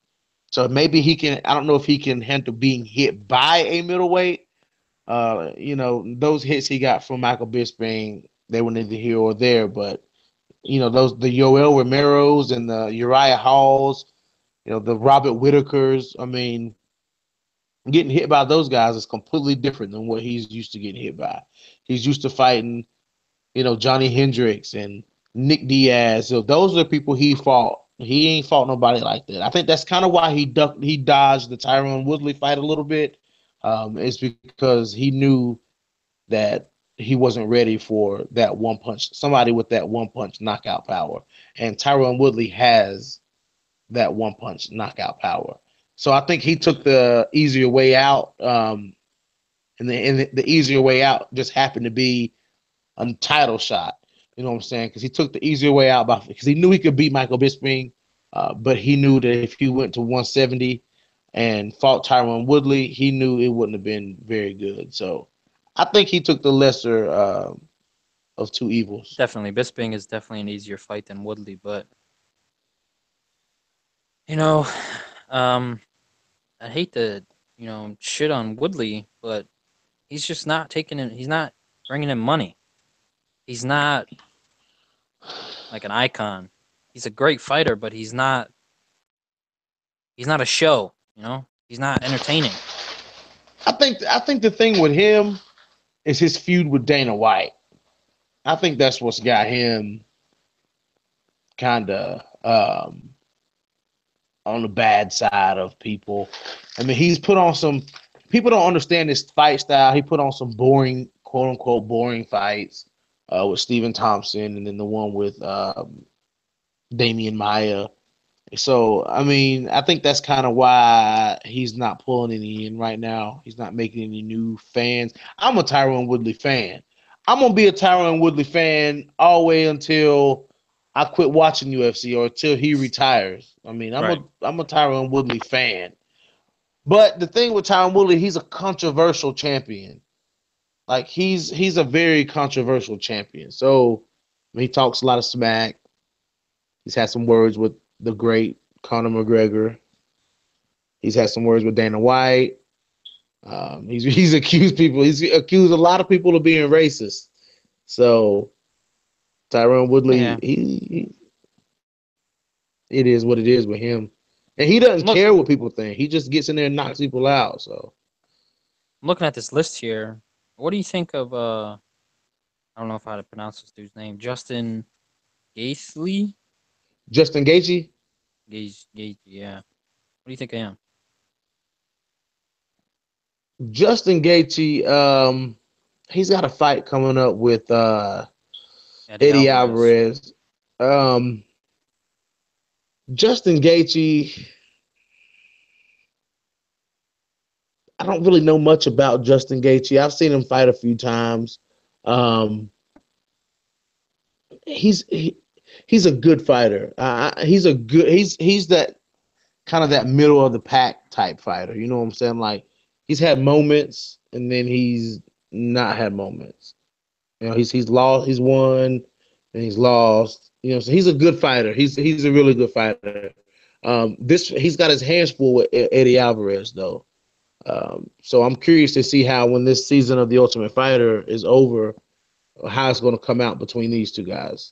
so maybe he can. I don't know if he can handle being hit by a middleweight. Those hits he got from Michael Bisping, they were neither here or there. But those the Yoel Romero's and the Uriah Halls, the Robert Whitakers. I mean, Getting hit by those guys is completely different than what he's used to getting hit by. He's used to fighting, Johnny Hendricks and Nick Diaz. So those are the people he fought. He ain't fought nobody like that. I think that's kind of why he dodged the Tyron Woodley fight a little bit. It's because he knew that he wasn't ready for that one punch, somebody with that one punch knockout power. And Tyron Woodley has that one punch knockout power. So I think he took the easier way out. And the easier way out just happened to be a title shot. You know what I'm saying? Because he took the easier way out because he knew he could beat Michael Bisping, but he knew that if he went to 170 and fought Tyron Woodley, he knew it wouldn't have been very good. So I think he took the lesser of two evils. Definitely, Bisping is definitely an easier fight than Woodley, but you know, um, I hate to shit on Woodley, but he's just not taking him. He's not bringing in money. He's not like an icon. He's a great fighter, but he's not. He's not a show. He's not entertaining. I think the thing with him is his feud with Dana White. I think that's what's got him kind of on the bad side of people. I mean, he's put on some. People don't understand his fight style. He put on some boring, quote unquote, boring fights with Stephen Thompson, and then the one with Damian Maya. So, I mean, I think that's kind of why he's not pulling any in right now. He's not making any new fans. I'm a Tyron Woodley fan. I'm gonna be a Tyron Woodley fan all the way until I quit watching UFC or until he retires. I mean, I'm Right. a I'm a Tyron Woodley fan. But the thing with Tyron Woodley, he's a controversial champion. Like he's a very controversial champion. So he talks a lot of smack. He's had some words with the great Conor McGregor. He's had some words with Dana White. He's accused people. He's accused a lot of people of being racist. So Tyron Woodley, Yeah. it is what it is with him, and he doesn't Look, care what people think. He just gets in there and knocks people out. So I'm looking at this list here. What do you think of I don't know if how to pronounce this dude's name. Justin Gaethje? Justin Gaethje, Gaethje, yeah. What do you think of him? Justin Gaethje, he's got a fight coming up with Eddie Eddie Alvarez. Alvarez. Um, Justin Gaethje, I don't really know much about Justin Gaethje. I've seen him fight a few times. Um, he's he, he's a good fighter. He's that kind of that middle of the pack type fighter. You know what I'm saying? Like he's had moments and then he's not had moments. He's lost, he's won, and he's lost. So he's a good fighter. He's a really good fighter. This he's got his hands full with Eddie Alvarez though. So I'm curious to see how when this season of the Ultimate Fighter is over, how it's going to come out between these two guys.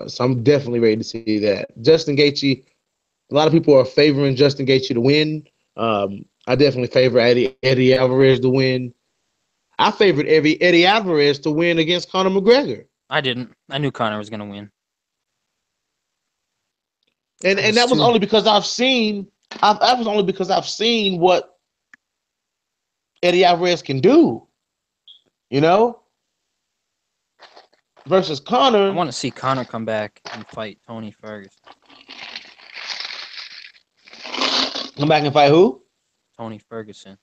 So I'm definitely ready to see that. Justin Gaethje, a lot of people are favoring Justin Gaethje to win. I definitely favor Eddie Alvarez to win. I favored Eddie Alvarez to win against Conor McGregor, I didn't. I knew Connor was gonna win. I and was that was too. only because I've seen. That was only because I've seen what Eddie Alvarez can do. You know, versus I Conor. want to see Connor come back and fight Tony Ferguson. Come back and fight who? Tony Ferguson.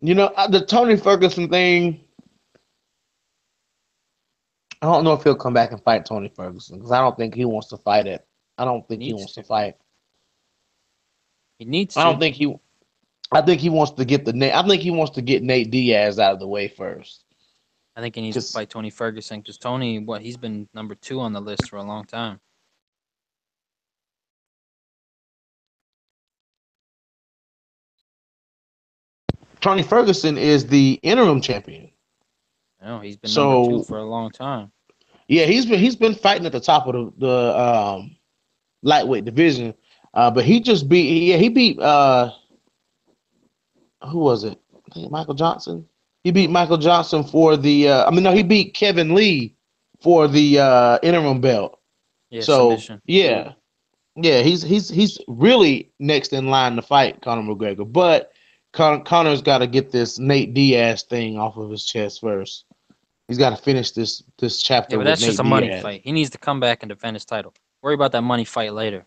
The Tony Ferguson thing. I don't know if he'll come back and fight Tony Ferguson because I don't think he wants to fight it. I don't He think he needs wants to to. fight. He needs I don't to. think he. I think he wants to get I think he wants to get Nate Diaz out of the way first. I think he needs to Because fight Tony Ferguson because Tony, he's been number 2 on the list for a long time. Tony Ferguson is the interim champion. He's been number 2 So for a long time. yeah, he's been fighting at the top of the lightweight division. But he just beat. Yeah, he beat. Who was it? I think Michael Johnson. He beat Michael Johnson for the. I mean, no, he beat Kevin Lee for the interim belt. Yeah, So submission. yeah, yeah, he's really next in line to fight Conor McGregor. But Conor's got to get this Nate Diaz thing off of his chest first. He's got to finish this Yeah, chapter but with that's just Nate a money Diaz. fight. He needs to come back and defend his title. Worry about that money fight later.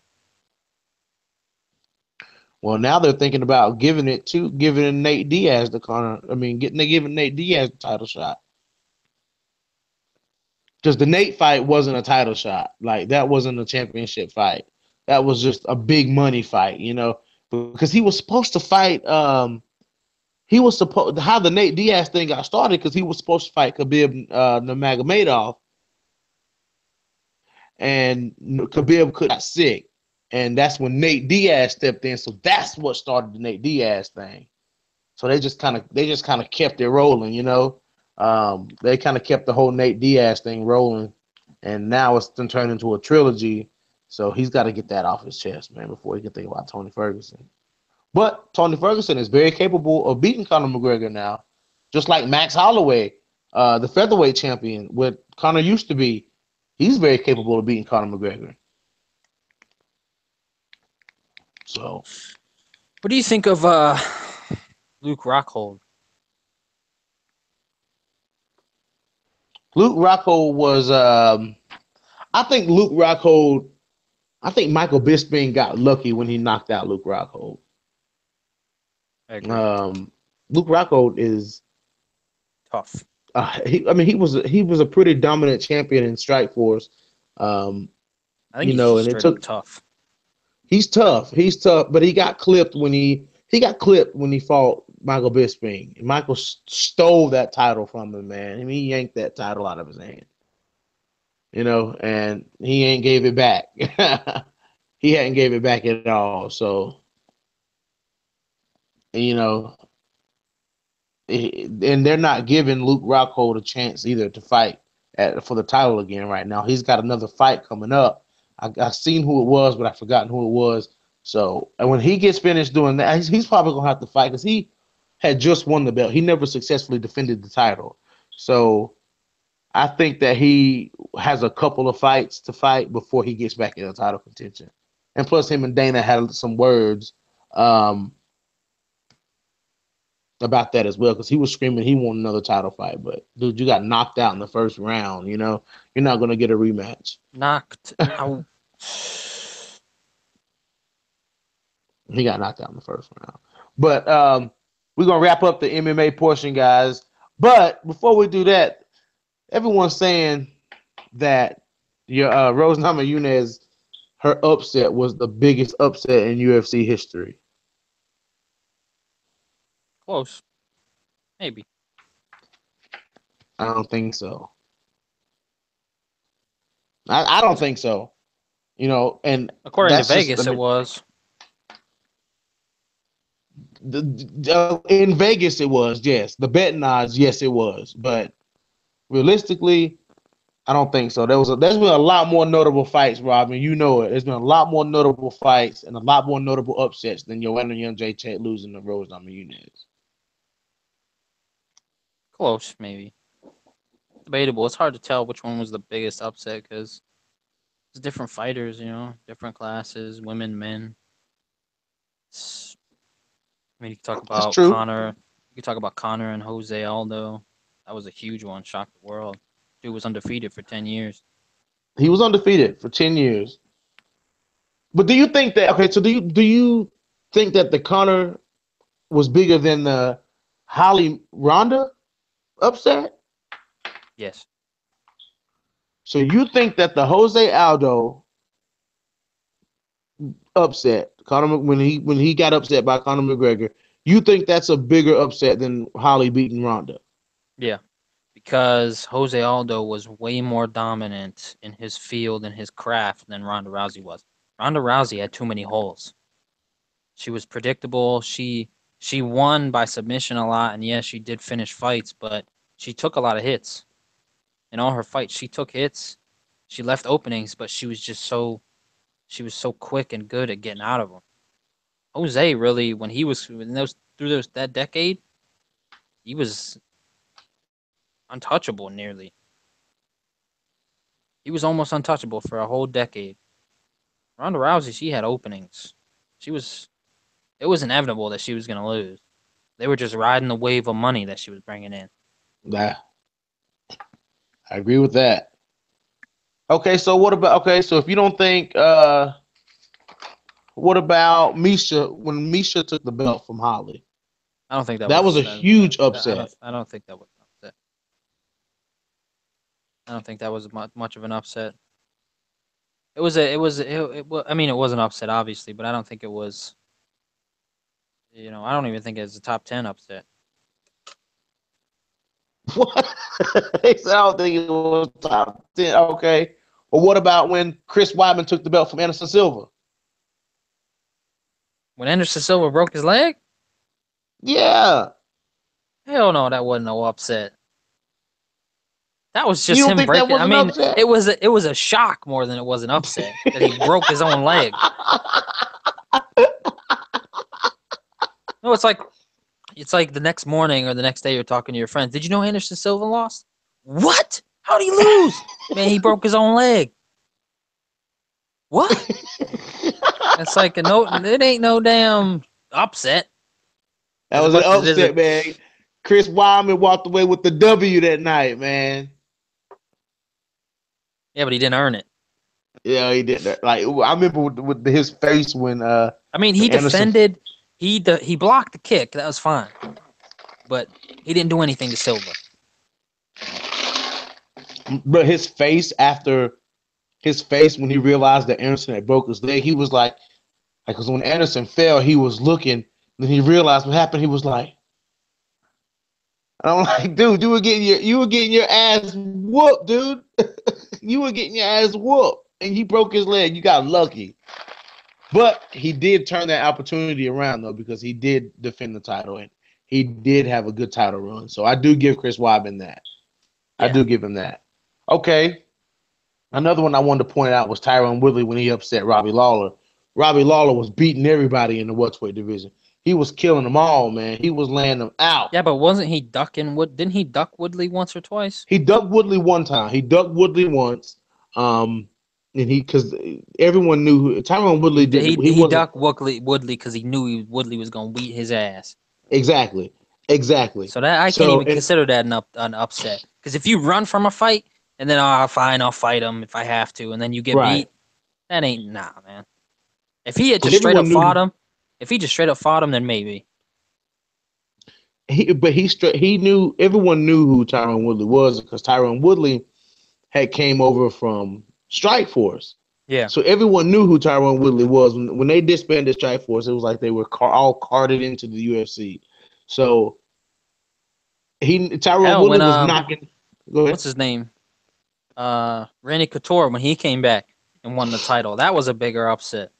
Well, now they're thinking about giving Nate Diaz the Conor. I mean, giving Nate Diaz the title shot because the Nate fight wasn't a title shot. Like that wasn't a championship fight. That was just a big money fight, because he was supposed to fight. He was supposed how the Nate Diaz thing got started because he was supposed to fight Khabib Nurmagomedov, and Khabib got sick, and that's when Nate Diaz stepped in. So that's what started the Nate Diaz thing. So they just kind of kept it rolling. They kind of kept the whole Nate Diaz thing rolling, and now it's been turned into a trilogy. So he's got to get that off his chest, man, before he can think about Tony Ferguson. But Tony Ferguson is very capable of beating Conor McGregor now, just like Max Holloway, the featherweight champion, what Conor used to be. He's very capable of beating Conor McGregor. So What do you think of Luke Rockhold? Luke Rockhold was, I think Luke Rockhold, I think Michael Bisping got lucky when he knocked out Luke Rockhold. I agree. Um, Luke Rockhold is, Tough. I mean, he was a pretty dominant champion in Strikeforce. Um, I think he's just and it straight up took tough. He's tough. He's tough, but he got clipped when he fought Michael Bisping. And Michael stole that title from him, man. I mean, he yanked that title out of his hand, and he ain't gave it back. He hadn't gave it back at all. So, you know, and they're not giving Luke Rockhold a chance either to fight for the title again right now. He's got another fight coming up. I seen who it was, but I forgotten who it was. So, and when he gets finished doing that, he's probably gonna have to fight because he had just won the belt. He never successfully defended the title. So I think that he has a couple of fights to fight before he gets back in the title contention. And plus, him and Dana had some words. Um, about that as well because he was screaming he wanted another title fight. But dude, you got knocked out in the first round. You're not gonna get a rematch. Knocked out. He got knocked out in the first round. But we're gonna wrap up the MMA portion, guys. But before we do that, everyone's saying that your Rose Namajunas, her upset was the biggest upset in UFC history. Close. Maybe. I don't think so. I don't think so. And According to that's just I Vegas, it mean was. in Vegas it was, yes. The betting odds, yes, it was. But realistically, I don't think so. There's been a lot more notable fights, Rob, and you know it. There's been a lot more notable fights and a lot more notable upsets than Joanna Jędrzejczyk losing to Rose Namajunas. Close, maybe. Debatable. It's hard to tell which one was the biggest upset because it's different fighters, different classes, women, men. I mean, you could talk That's about true. Connor. You could talk about Connor and Jose Aldo. That was a huge one. Shocked the world. Dude was undefeated for 10 years. He was undefeated for 10 years. But do you think that okay? So do you think that the Connor was bigger than the Holly Ronda upset? Yes. So you think that the Jose Aldo upset Conor when he got upset by Conor McGregor, you think that's a bigger upset than Holly beating Ronda? Yeah. Because Jose Aldo was way more dominant in his field and his craft than Ronda Rousey was. Ronda Rousey had too many holes. She was predictable. She won by submission a lot, and yes, she did finish fights, but she took a lot of hits. In all her fights, she took hits. She left openings, but she was just so she was so quick and good at getting out of them. Jose really, when he was in those through those that decade, he was untouchable nearly. He was almost untouchable for a whole decade. Ronda Rousey, she had openings. She was. It was inevitable that she was going to lose. They were just riding the wave of money that she was bringing in. Yeah, I agree with that. Okay, so what about so if you don't think what about Misha when Misha took the belt from Holly? I don't think that That was was. a huge upset. I don't think that was an upset. I don't think that was much of an upset. It was a. It was. I mean, it was an upset, obviously, but I don't think it was. I don't even think it's a top 10 upset. What? I don't think it was top 10. Okay. Well, what about when Chris Weidman took the belt from Anderson Silva? When Anderson Silva broke his leg, Yeah. hell no, that wasn't no upset. That was You just don't him think that breaking. was I an mean, upset? it was a shock more than it was an upset that he broke his own leg. No, it's like the next morning or the next day you're talking to your friends. Did you know Anderson Silva lost? What? How'd he lose? Man, he broke his own leg. What? It's like a no. It ain't no damn upset That as was an much as it is a. upset, man. Chris Weidman walked away with the W that night, man. Yeah, but he didn't earn it. Yeah, he did that. Like I remember with his face I mean, when he Anderson, defended. He blocked the kick. That was fine, but he didn't do anything to Silva. but his face when he realized that Anderson had broke his leg, he was like, because when Anderson fell, he was looking. Then he realized what happened. He was like, and I'm like, dude, you were getting your ass whooped, dude. You were getting your ass whooped, and he broke his leg. You got lucky, but he did turn that opportunity around though because he did defend the title and he did have a good title run. So I do give Chris Weidman that. I Yeah, do give him that. Okay, another one I wanted to point out was Tyron Woodley when he upset Robbie Lawler. Robbie Lawler was beating everybody in the welterweight division. He was killing them all, man. He was laying them out. yeah, but wasn't he ducking Wood? Didn't he duck Woodley once or twice? He ducked Woodley one time. He ducked Woodley once, um, and because everyone knew Tyron Woodley didn't. He He wasn't ducked Woodley because he knew Woodley was gonna beat his ass. exactly, exactly. So that I can't So even and consider that an upset. Because if you run from a fight and then fine, I'll fight him if I have to, and then you get right, beat, that ain't nah, man. If he had but just straight up everyone fought knew him, if he just straight up fought him, then maybe. he knew everyone knew who Tyron Woodley was because Tyron Woodley had came over from Strike Force. Yeah. So everyone knew who Tyron Woodley was when they disbanded Strike Force. It was like they were all carted into the UFC. So Tyron Hell, Woodley when was knocking. Go ahead. what's his name? Randy Couture when he came back and won the title, that was a bigger upset.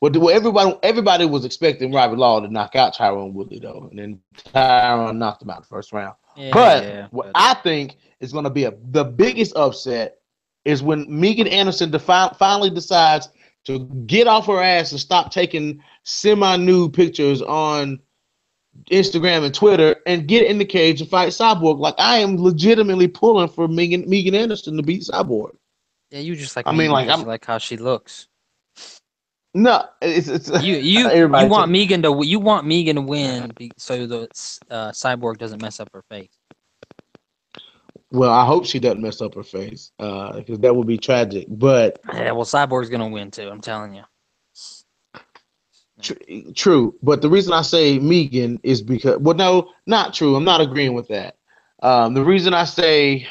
Well, everybody was expecting Robbie Law to knock out Tyron Woodley though, and then Tyron knocked him out the first round. Yeah, But yeah, what but I think is going to be the biggest upset is when Megan Anderson finally decides to get off her ass and stop taking semi-nude pictures on Instagram and Twitter and get in the cage and fight Cyborg. Like I am legitimately pulling for Megan Anderson to beat Cyborg. yeah, you just like I mean, Megan like because you I'm like how she looks. no, it's You everybody. want Megan to win so the Cyborg doesn't mess up her face. Well, I hope she doesn't mess up her face, because that would be tragic. But Yeah, well, Cyborg's gonna win too. I'm telling you. tr- true. But the reason I say Megan is because, well, no, not true. I'm not agreeing with that. The reason I say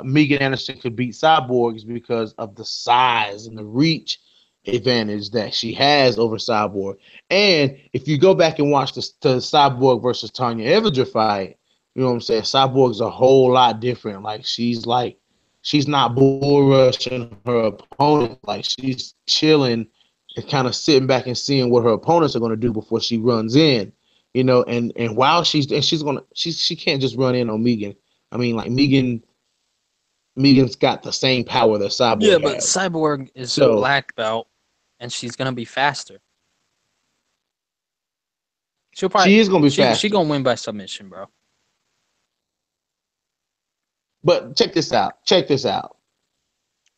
Megan Anderson could beat Cyborg is because of the size and the reach advantage that she has over Cyborg. And if you go back and watch the Cyborg versus Tanya Evander fight, you know what I'm saying? Cyborg's a whole lot different. She's not bull rushing her opponent. Like she's chilling and kind of sitting back and seeing what her opponents are going to do before she runs in. And while she's gonna she can't just run in on Megan. I mean, like Megan Megan's got the same power that Yeah, Cyborg but has. Cyborg is a So black belt, and she's gonna be faster. She'll she probably is gonna be she faster. gonna win by submission, bro. But check this out. Check this out.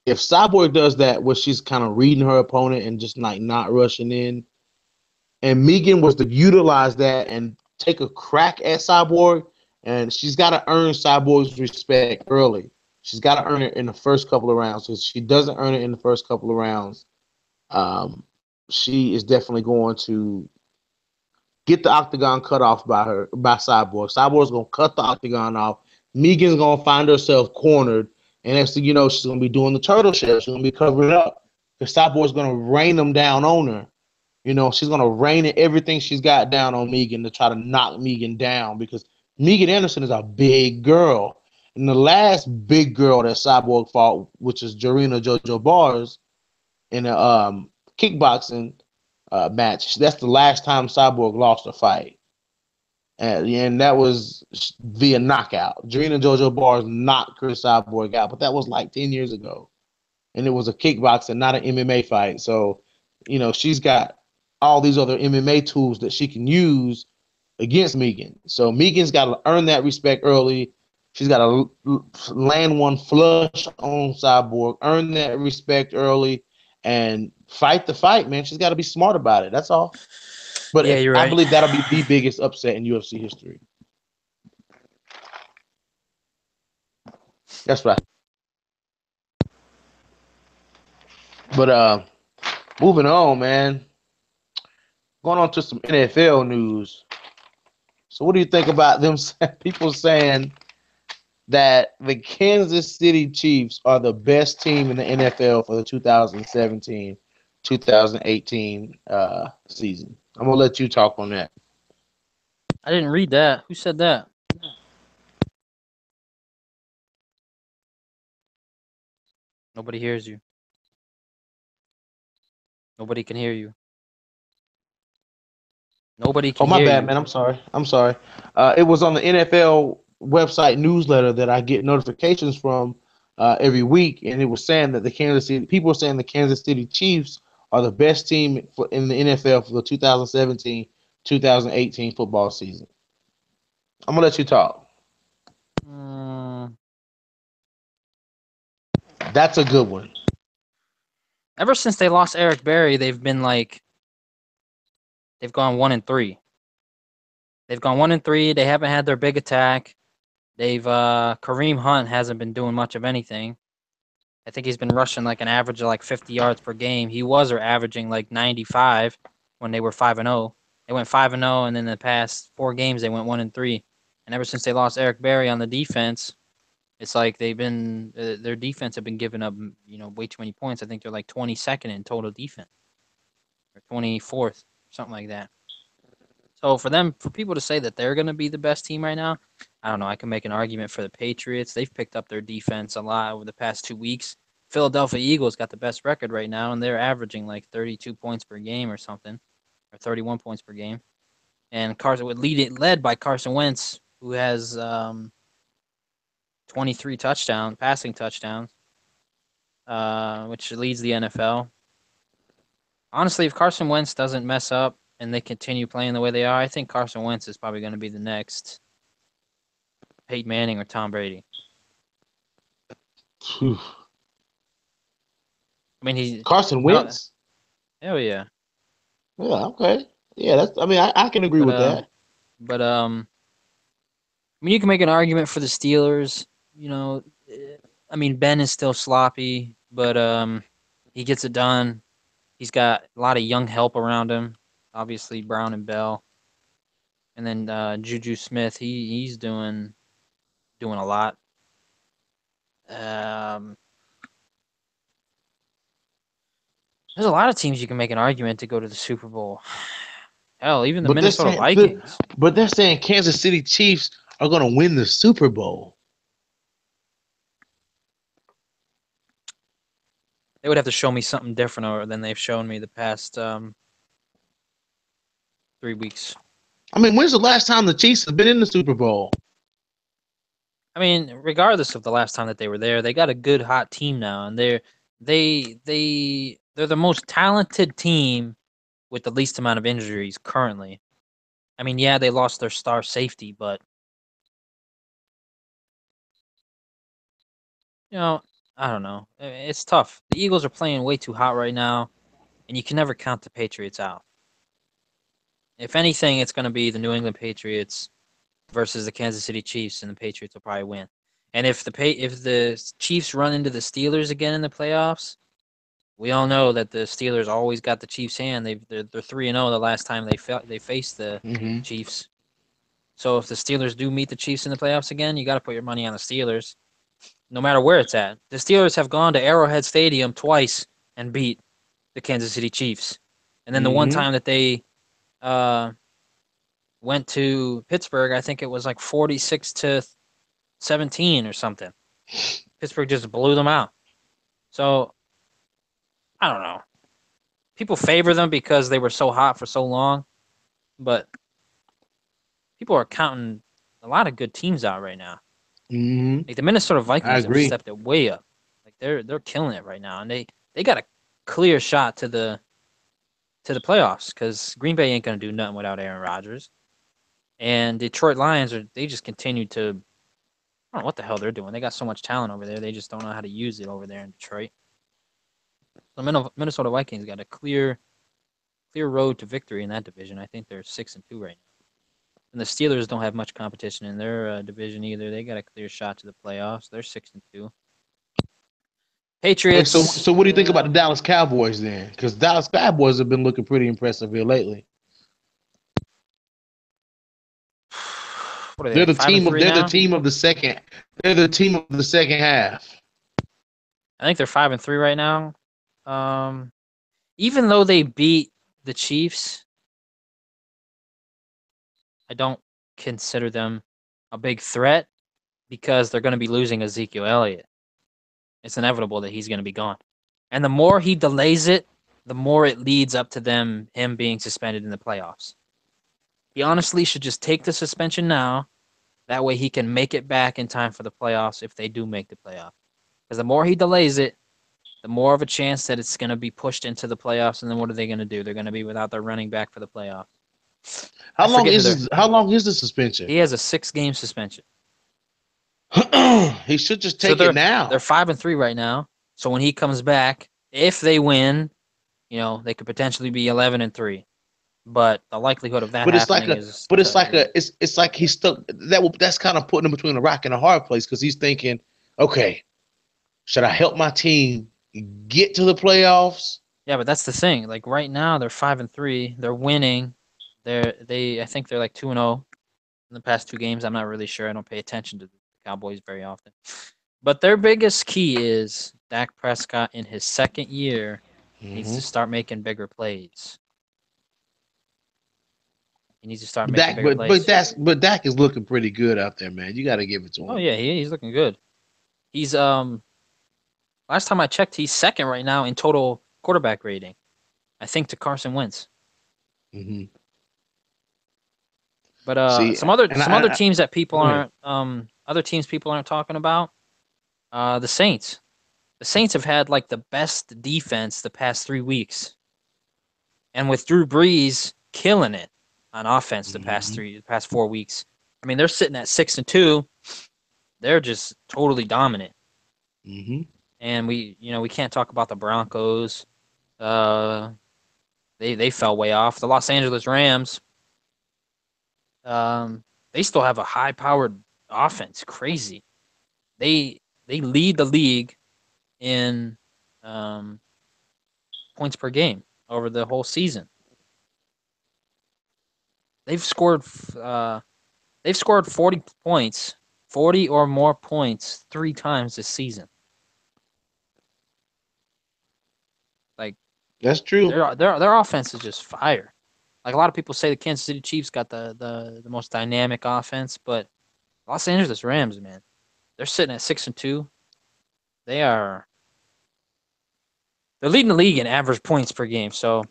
If Cyborg does that, where she's kind of reading her opponent and just like not rushing in, and Megan was to utilize that and take a crack at Cyborg, and she's got to earn Cyborg's respect early. She's got to earn it in the first couple of rounds. Because she doesn't earn it in the first couple of rounds, she is definitely going to get the octagon cut off by Cyborg. Cyborg's gonna cut the octagon off. Megan's gonna find herself cornered, and next thing you know, she's gonna be doing the turtle shell. She's gonna be covered up because Cyborg's gonna rain them down on her. You know, she's gonna rain everything she's got down on Megan to try to knock Megan down because Megan Anderson is a big girl. And the last big girl that Cyborg fought, which is Jarena Jojo Bars, in a kickboxing match. That's the last time Cyborg lost a fight, and that was via knockout. Jarena Jojo Bars knocked Chris Cyborg out, but that was like 10 years ago, and it was a kickboxing, not an MMA fight. So, you know, she's got all these other MMA tools that she can use against Megan. So Megan's got to earn that respect early. She's got to land one flush on Cyborg, earn that respect early, and fight the fight, man. She's got to be smart about it. That's all. But Yeah, you're I right. believe that'll be the biggest upset in UFC history. That's right. But moving on, man. Going on to some NFL news. So, what do you think about them people saying that the Kansas City Chiefs are the best team in the NFL for the 2017-2018 season? I'm gonna let you talk on that. I didn't read that. Who said that? Nobody hears you. Nobody can hear you. Nobody Oh, can my hear bad, you. man. I'm sorry. I'm sorry. It was on the NFL website newsletter that I get notifications from every week, and it was saying that the Kansas City people were saying the Kansas City Chiefs are the best team in the NFL for the 2017-2018 football season. I'm gonna let you talk. Mm, That's a good one. ever since they lost Eric Berry, they've gone 1-3. They've gone 1-3. They haven't had their big attack. They've Kareem Hunt hasn't been doing much of anything. I think he's been rushing like an average of like 50 yards per game. He was averaging like 95 when they were 5-0. They went 5-0, and in the past 4 games they went 1-3. And ever since they lost Eric Berry on the defense, it's like they've been their defense have been giving up, way too many points. I think they're like 22nd in total defense or 24th, something like that. So for people to say that they're going to be the best team right now, I don't know. I can make an argument for the Patriots. They've picked up their defense a lot over the past 2 weeks. Philadelphia Eagles got the best record right now, and they're averaging like 32 points per game or something, or 31 points per game. And Carson would led by Carson Wentz, who has 23 passing touchdowns, which leads the NFL. Honestly, if Carson Wentz doesn't mess up and they continue playing the way they are, I think Carson Wentz is probably going to be the next Peyton Manning or Tom Brady. Phew. I mean, he, Carson I don't, Wentz. hell yeah, Yeah. Okay. Yeah. That's. I mean, I can agree but with that. I mean, you can make an argument for the Steelers. You know, I mean, Ben is still sloppy, but he gets it done. He's got a lot of young help around him. Obviously, Brown and Bell, and then Juju Smith. He's doing a lot. Um, there's a lot of teams you can make an argument to go to the Super Bowl. Hell, even the But they're Minnesota saying, Vikings. but they're saying Kansas City Chiefs are going to win the Super Bowl. They would have to show me something different than they've shown me the past 3 weeks. I mean, when's the last time the Chiefs have been in the Super Bowl? I mean, regardless of the last time that they were there, they got a good hot team now, and they're the most talented team with the least amount of injuries currently. I mean, yeah, they lost their star safety, but you know, I don't know. It's tough. The Eagles are playing way too hot right now, and you can never count the Patriots out. If anything, it's going to be the New England Patriots versus the Kansas City Chiefs, and the Patriots will probably win. And if the Chiefs run into the Steelers again in the playoffs, we all know that the Steelers always got the Chiefs' hand. They're 3-0 the last time they faced the Hmm. Chiefs. So if the Steelers do meet the Chiefs in the playoffs again, you got to put your money on the Steelers, no matter where it's at. The Steelers have gone to Arrowhead Stadium twice and beat the Kansas City Chiefs, and then the one Hmm. time that they uh, went to Pittsburgh, I think it was like 46-17 or something. Pittsburgh just blew them out. So I don't know. People favor them because they were so hot for so long, but people are counting a lot of good teams out right now. Hmm. Like the Minnesota I Vikings have agree. stepped it way up. Like they're killing it right now, and they got a clear shot to the playoffs because Green Bay ain't gonna do nothing without Aaron Rodgers, and Detroit Lions are they just continue to I don't know what the hell they're doing. They got so much talent over there, they just don't know how to use it over there in Detroit. The Minnesota Vikings got a clear road to victory in that division. I think they're 6-2 right now. And the Steelers don't have much competition in their division either. They got a clear shot to the playoffs. They're 6-2. Hey, so Patriots. so what do you think about the Dallas Cowboys then? Because Dallas Cowboys have been looking pretty impressive here lately. What are they like? Five and three They're the now. team of the second. They're the team of the second half. I think they're 5 and 3 right now. Um, Even though they beat the Chiefs, I don't consider them a big threat because they're going to be losing Ezekiel Elliott. It's inevitable that he's going to be gone, and the more he delays it, the more it leads up to him being suspended in the playoffs. He honestly should just take the suspension now. That way he can make it back in time for the playoffs if they do make the playoffs. Because the more he delays it, the more of a chance that it's going to be pushed into the playoffs. And then what are they going to do? They're going to be without their running back for the playoffs. I forget who they're. How long is the suspension? He has a 6 game suspension, He should just so take it they're now. 5 and 3 right now. So when he comes back, if they win, they could potentially be 11-3. But the likelihood of that But it's like happening a is but it's like very. a it's like he's stuck that's kind of putting him between a rock and a hard place because he's thinking, okay, should I help my team get to the playoffs? Yeah, but that's the thing. Like right now, they're 5-3. They're winning. I think they're like 2-0 in the past 2 games. I'm not really sure. I don't pay attention to the Cowboys very often. But their biggest key is Dak Prescott in his second year needs Hmm. to start making bigger plays. He needs to start But making bigger plays. Dak is looking pretty good out there, man. You got to give it to Oh him. yeah, he's looking good. He's last time I checked, he's second right now in total quarterback rating. I think to Carson Wentz. Hmm. But See, some other teams that people go ahead. aren't other teams people aren't talking about. The Saints. The Saints have had like the best defense the past 3 weeks, and with Drew Brees killing it on offense Hmm. the past 4 weeks. I mean, they're sitting at 6-2. They're just totally dominant, Hmm. and we can't talk about the Broncos. Uh, they fell way off. The Los Angeles Rams. Um, they still have a high powered offense. Crazy. They lead the league in um, points per game over the whole season. They've scored uh, they've scored 40 points, 40 or more points 3 times this season. Like That's true. their offense is just fire. Like a lot of people say the Kansas City Chiefs got the most dynamic offense, but Los Angeles Rams, man, they're sitting at 6-2. They are they're leading the league in average points per game. So,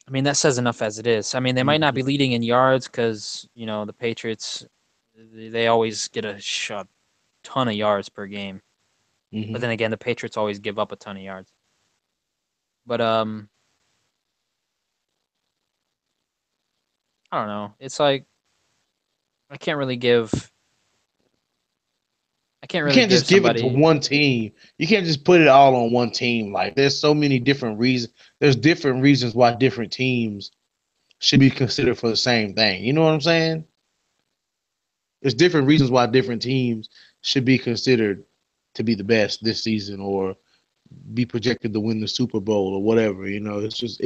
I mean, that says enough as it is. I mean, they might not Hmm. be leading in yards because the Patriots they always get a shot. ton of yards per game. But Hmm. then again, the Patriots always give up a ton of yards. But I don't know. It's like I can't really give I can't You really can't give just give it to somebody. one team. You can't just put it all on one team. Like there's so many different reasons. There's different reasons why different teams should be considered for the same thing. You know what I'm saying? There's different reasons why different teams should be considered to be the best this season or be projected to win the Super Bowl or whatever. You know, it's just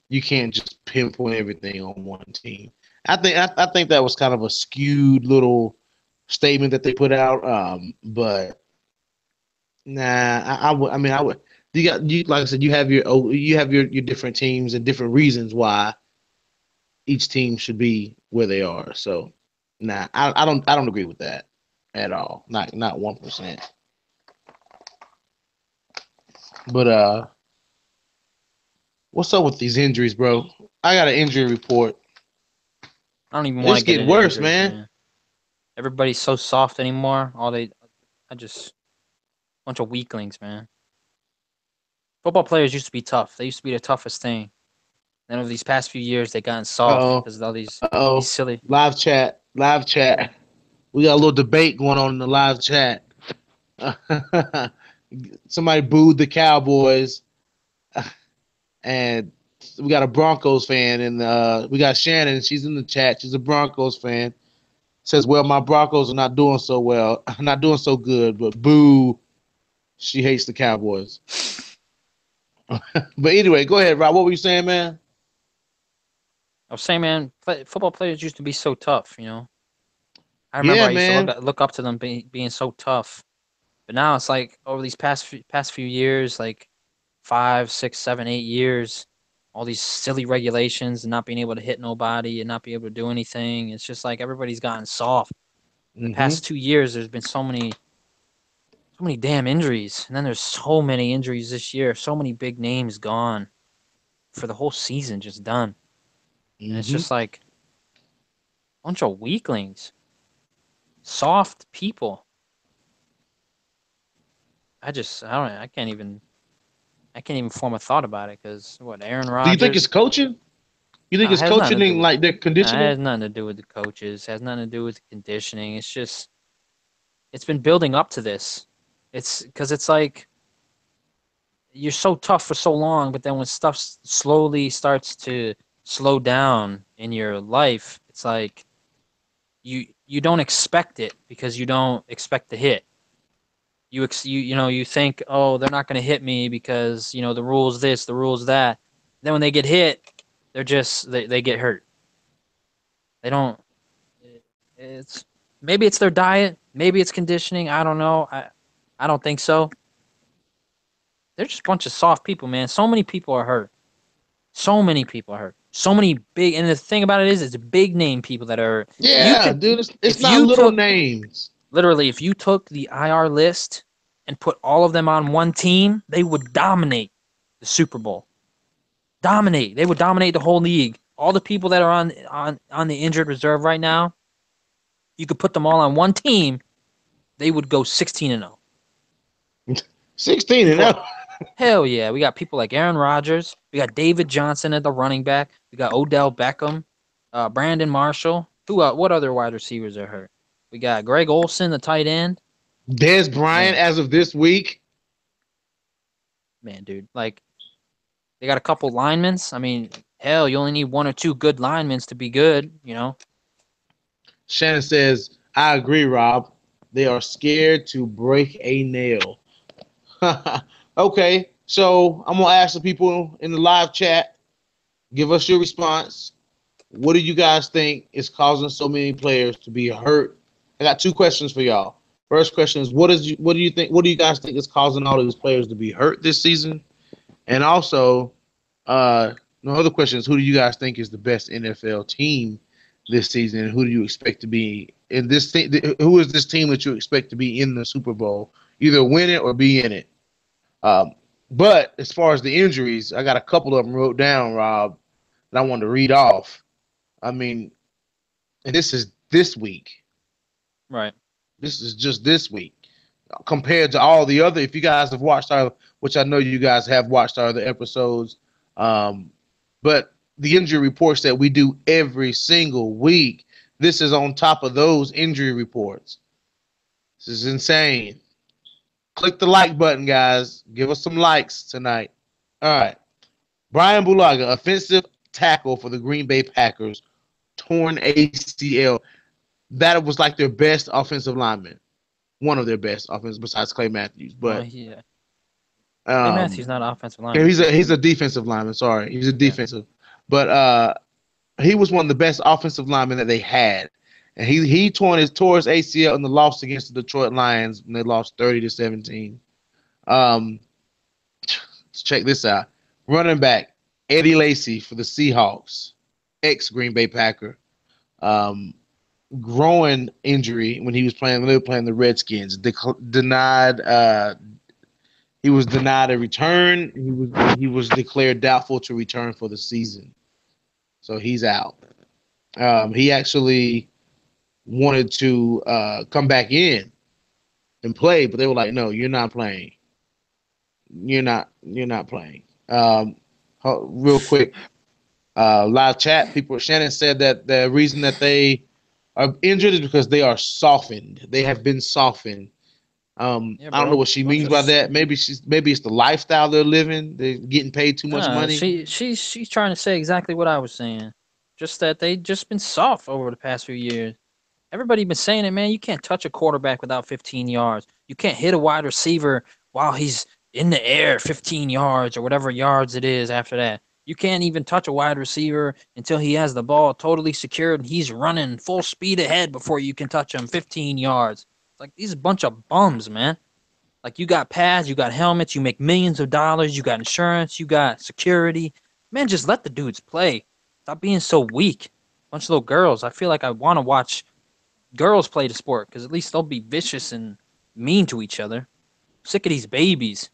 you can't just pinpoint everything on one team. I think that was kind of a skewed little statement that they put out. But nah, I mean I would. You like I said, you have your different teams and different reasons why each team should be where they are. So nah, I don't agree with that at all. Not 1%. But what's up with these injuries, bro? I got an injury report. I don't even want It's to get getting into worse, injuries, man. man. Everybody's so soft anymore. I just bunch of weaklings, man. Football players used to be tough. They used to be the toughest thing. Then over these past few years, they gotten Uh soft oh. because of all these Uh-oh. silly. Live chat. Live chat. We got a little debate going on in the live chat. Somebody booed the Cowboys, and we got a Broncos fan, and we got Shannon. She's in the chat. She's a Broncos fan. Says, "Well, my Broncos are not doing so well, not doing so good, but boo, she hates the Cowboys." But anyway, go ahead, Rob. What were you saying, man? I was saying, man, football players used to be so tough. I remember Yeah, I used to man. look up to them being so tough. But now it's like over these past few years, like 5, 6, 7, 8 years, all these silly regulations and not being able to hit nobody and not be able to do anything. It's just like everybody's gotten soft. The Mm-hmm. past 2 years, there's been so many damn injuries, and then there's so many injuries this year. So many big names gone for the whole season, just done, and it's Mm-hmm. just like a bunch of weaklings, soft people. I don't, I can't even form a thought about it because what Aaron Do you think it's Rodgers. coaching? You think Nah, it it's has nothing coaching to do and with. like their Nah, it conditioning? has nothing to do with the coaches. It has nothing to do with the conditioning. It's just it's been building up to this. It's because it's like you're so tough for so long, but then when stuff slowly starts to slow down in your life, it's like you don't expect it because you don't expect the hit. You think, oh, they're not going to hit me because the rules this, the rules that. Then when they get hit, they get hurt. They don't. It's maybe it's their diet, maybe it's conditioning. I don't know. I don't think so. They're just a bunch of soft people, man. So many people are hurt. So many people are hurt. So many big, and the thing about it is, it's big name people that are. You Yeah, could, dude. It's if not you little took names. literally, if you took the IR list and put all of them on one team, they would dominate the Super Bowl. Dominate. They would dominate the whole league. All the people that are on the injured reserve right now, you could put them all on one team. They would go 16-0. 16 and People, up. hell yeah. We got people like Aaron Rodgers. We got David Johnson at the running back. We got Odell Beckham, Brandon Marshall. What other wide receivers are hurt? We got Greg Olson, the tight end. Des Bryant Man, as of this week. man, dude. Like they got a couple linemen. I mean, hell, you only need one or two good linemen to be good. Shannon says, I agree, Rob. They are scared to break a nail. Okay, so I'm gonna ask the people in the live chat, give us your response. What do you guys think is causing so many players to be hurt? I got two questions for y'all. First question is what do you guys think is causing all these players to be hurt this season? And also, no other question is who do you guys think is the best NFL team this season, and who do you expect to be in this thing? Who is this team that you expect to be in the Super Bowl, either win it or be in it? Um, but as far as the injuries, I got a couple of them wrote down, Rob, that I wanted to read off. I mean, and this is this week. Right. This is just this week compared to all the other. If you guys have watched our, which I know you guys have watched our other episodes, um, but the injury reports that we do every single week, this is on top of those injury reports. This is insane. Click the like button, guys. Give us some likes tonight. All right. Brian Bulaga, offensive tackle for the Green Bay Packers, torn ACL. That was like their best offensive lineman. One of their best offensive besides Clay Matthews. No, But he Clay Matthews um not an offensive yeah, lineman. he's a defensive lineman, sorry. He's a Yeah, defensive. But he was one of the best offensive linemen that they had. And he tore his ACL in the loss against the Detroit Lions when they lost 30-17. Um let's check this out. Running back Eddie Lacy for the Seahawks, ex Green Bay Packer. Um, Growing injury when he was playing when they were playing the Redskins. Denied. He was denied a return. He was declared doubtful to return for the season, so he's out. He actually wanted to come back in and play, but they were like, "No, you're not playing. You're not playing." Real quick, live chat. People. Shannon said that the reason that they are injured is because they are softened. They have been softened. yeah, I don't know bro. what she Bunch means of by that. Maybe it's the lifestyle they're living. They're getting paid too much nah. money. She's trying to say exactly what I was saying. Just that they just been soft over the past few years. Everybody been saying it, man. You can't touch a quarterback without 15 yards. You can't hit a wide receiver while he's in the air 15 yards or whatever yards it is after that. You can't even touch a wide receiver until he has the ball totally secured and he's running full speed ahead before you can touch him 15 yards. It's like these a bunch of bums, man. Like you got pads, you got helmets, you make millions of dollars, you got insurance, you got security. Man, just let the dudes play. Stop being so weak. Bunch of little girls. I feel like I want to watch girls play the sport because at least they'll be vicious and mean to each other. Sick of these babies,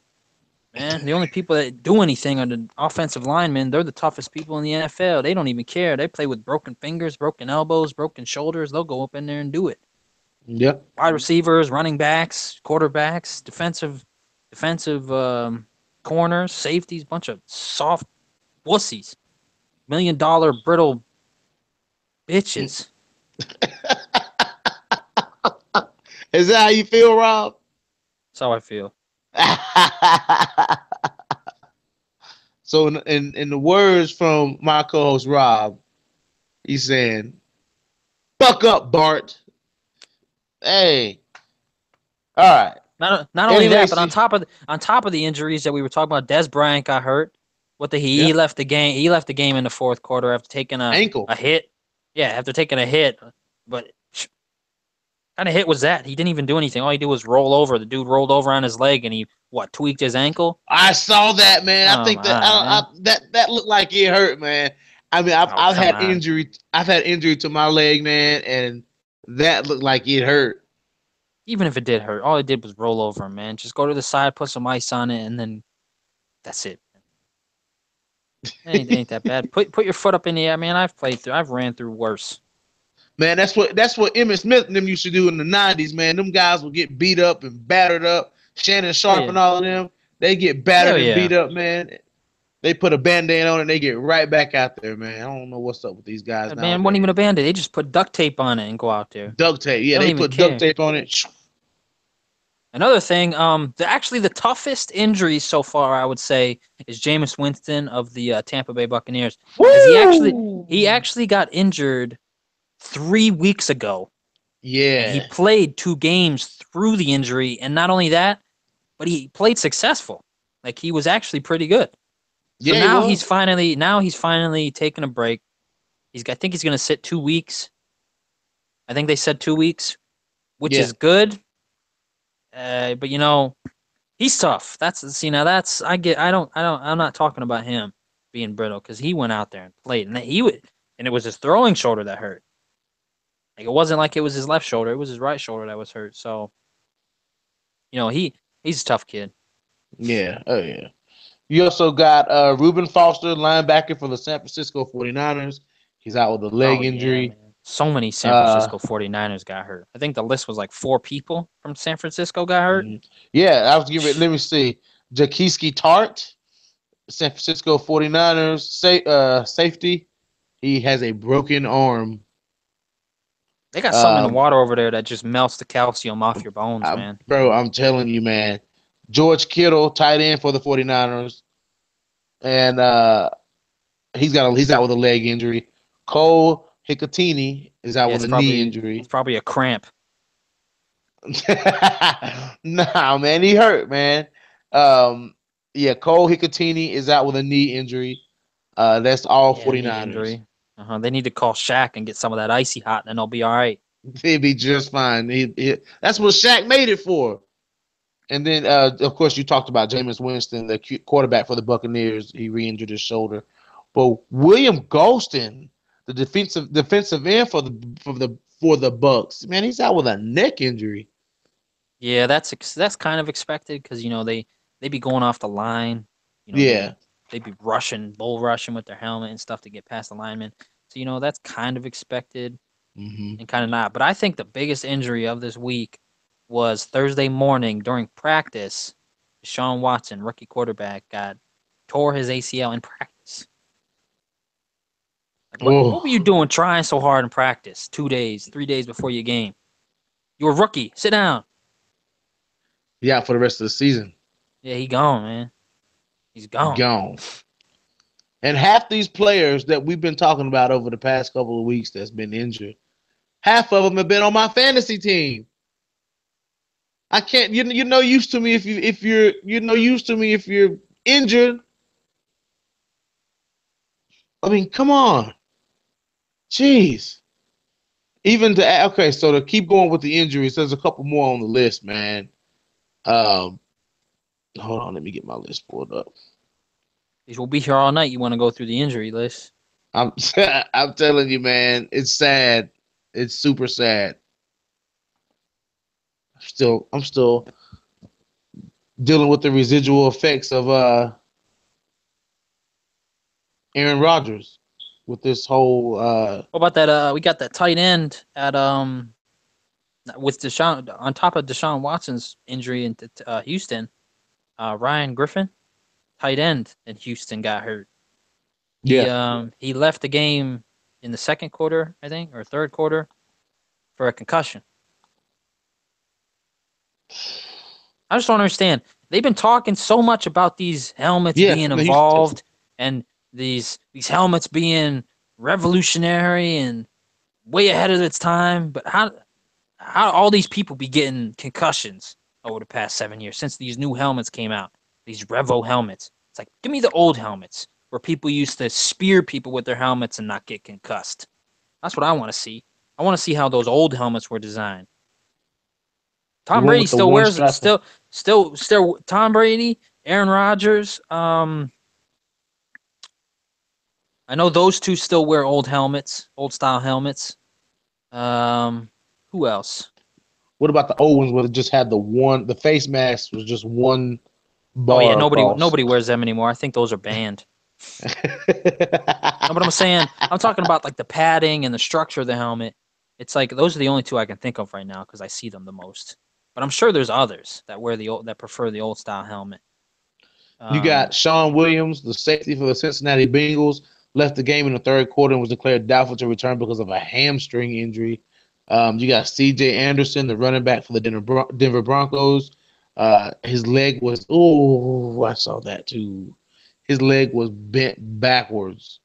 man. The only people that do anything are the offensive linemen. They're the toughest people in the NFL. They don't even care. They play with broken fingers, broken elbows, broken shoulders. They'll go up in there and do it. Yeah, Wide receivers, running backs, quarterbacks, defensive corners, safeties, bunch of soft wussies, $1 million brittle bitches. is that how you feel, Rob? That's how I feel. So in the words from my co-host Rob, he's saying, "Fuck up, Bart." Hey, all right, Not only Eddie that, but Lacy. on top of the injuries that we were talking about, Des Bryant got hurt. What the Yeah, he left the game. He left the game in the fourth quarter after taking ankle. a hit. Yeah, after taking a hit. But kind of hit was that? He didn't even do anything. All he did was roll over. The dude rolled over on his leg and he what tweaked his ankle. I saw that, man. I Oh think that my man. that looked like it hurt, man. I mean, I've Oh I've come had on. injury. I've had injury to my leg, man, and that looked like it hurt. Even if it did hurt, all it did was roll over, man. Just go to the side, put some ice on it, and then that's it. Ain't that bad. Put your foot up in the air, man. I've ran through worse. Man, that's what Emmitt Smith and them used to do in the '90s, man. Them guys would get beat up and battered up. Shannon Oh Sharp yeah. and all of them, they get Hell battered and yeah. beat up, man. They put a band-aid on it and they get right back out there, man. I don't know what's up with these guys Man, wasn't even a nowadays. band-aid. They just put duct tape on it and go out there. Duct tape. They Yeah, don't they even put duct care. tape on it. Another thing, actually the toughest injury so far, I would say, is Jameis Winston of the Tampa Bay Buccaneers, because he Woo! actually got injured 3 weeks ago, and he Yeah. played 2 games through the injury, and not only that, but he played successful. Like he was actually pretty good. So Yeah, he was. now he's finally taking a break. I think he's gonna sit 2 weeks. I think they said 2 weeks, which Yeah. is good. But he's tough. That's I'm not talking about him being brittle because he went out there and played, and and it was his throwing shoulder that hurt. Like it wasn't like it was his left shoulder; it was his right shoulder that was hurt. So he's a tough kid. Yeah. Oh yeah. You also got Reuben Foster, linebacker for the San Francisco 49ers. He's out with a Oh leg yeah, injury. man. So many San Uh, Francisco 49ers got hurt. I think the list was like 4 people from San Francisco got hurt. mhm. Yeah, I was giving. Let me see. Jaquiski Tart, San Francisco 49ers safety. He has a broken arm. They got something in the Um, water over there that just melts the calcium off your bones, man. bro, I'm telling you, man. George Kittle, tight end for the 49ers, and he's out with a leg injury. Cole Hicatini is out Yeah, with it's a knee probably injury. it's probably a cramp. Nah, man, he hurt, man. Um, yeah, Cole Hicatini is out with a knee injury. That's all Yeah, knee 49ers. injury. They need to call Shaq and get some of that icy hot, and then they'll be all right. He'd be just fine. That's what Shaq made it for. And then, of course, you talked about Jameis Winston, the quarterback for the Buccaneers. He re-injured his shoulder. But William Golston, the defensive end for the Bucks, man, he's out with a neck injury. Yeah, that's kind of expected because they be going off the line. Yeah. They be rushing, bull rushing with their helmet and stuff to get past the lineman. So that's kind of expected Hmm. and kind of not. But I think the biggest injury of this week was Thursday morning during practice. Deshaun Watson, rookie quarterback, tore his ACL in practice. Like what were you Oh, doing trying so hard in practice? 2 days, 3 days before your game. You're a rookie. Sit down. yeah, for the rest of the season, Yeah, he gone, man. He's gone. gone. And half these players that we've been talking about over the past couple of weeks that's been injured, half of them have been on my fantasy team. I can't. You're no use to me if you're no use to me if you're injured. I mean, come on, jeez. Even to okay, so to keep going with the injuries, there's a couple more on the list, man. Um, hold on, let me get my list pulled up. We'll be here all night. You want to go through the injury list? I'm I'm telling you, man, it's sad. It's super sad. I'm still dealing with the residual effects of Aaron Rodgers with this whole What about that? We got that tight end at with Deshaun on top of Deshaun Watson's injury in Houston. Ryan Griffin, tight end in Houston, got hurt. He yeah. um he left the game in the second quarter, I think, or third quarter for a concussion. I just don't understand. They've been talking so much about these helmets Yeah, being no, Houston. evolved and these helmets being revolutionary and way ahead of its time. But how all these people be getting concussions over the past 7 years since these new helmets came out? These Revo helmets. It's like give me the old helmets where people used to spear people with their helmets and not get concussed. That's what I want to see. I want to see how those old helmets were designed. The Tom one Brady with the still one wears strap. still Tom Brady, Aaron Rodgers. I know those two still wear old helmets, old style helmets. Um, who else? What about the old ones where it just had the face mask was just one Oh yeah, bar nobody across? nobody wears them anymore. I think those are banned. No, but I'm saying I'm talking about like the padding and the structure of the helmet. It's like those are the only two I can think of right now because I see them the most. But I'm sure there's others that wear the old that prefer the old style helmet. You Um, got Sean Williams, the safety for the Cincinnati Bengals, left the game in the third quarter and was declared doubtful to return because of a hamstring injury. You got C.J. Anderson, the running back for the Denver Broncos. His leg was I saw that too. His leg was bent backwards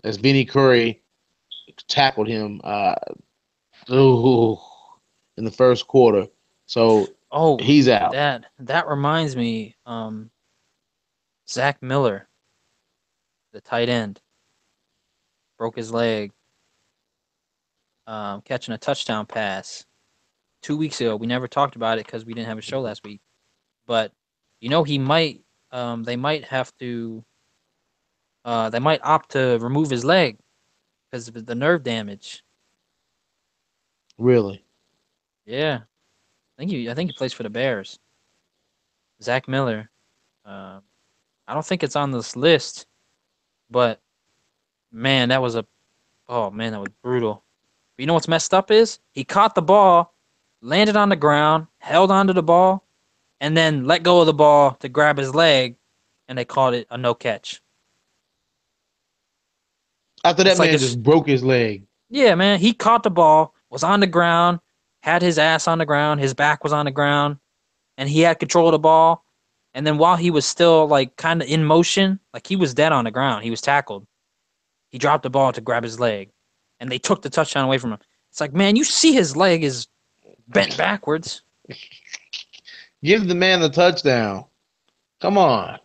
as Vinny Curry tackled him. Ooh, in the first quarter, so oh, he's out. that reminds me. Zach Miller, the tight end, broke his leg catching a touchdown pass 2 weeks ago. We never talked about it because we didn't have a show last week. But he might. They might have to. They might opt to remove his leg because of the nerve damage. Really, Yeah, I think he plays for the Bears. Zach Miller. Uh, I don't think it's on this list, but man, that was a. Oh man, that was brutal. But you know what's messed up is he caught the ball, landed on the ground, held onto the ball, and then let go of the ball to grab his leg, and they called it a no catch. After that It's like man it's just broke his leg. yeah, man. He caught the ball, was on the ground, had his ass on the ground, his back was on the ground, and he had control of the ball. And then while he was still like kind of in motion, like he was dead on the ground, he was tackled. He dropped the ball to grab his leg, and they took the touchdown away from him. It's like, man, you see his leg is bent backwards. Give the man the touchdown. Come on.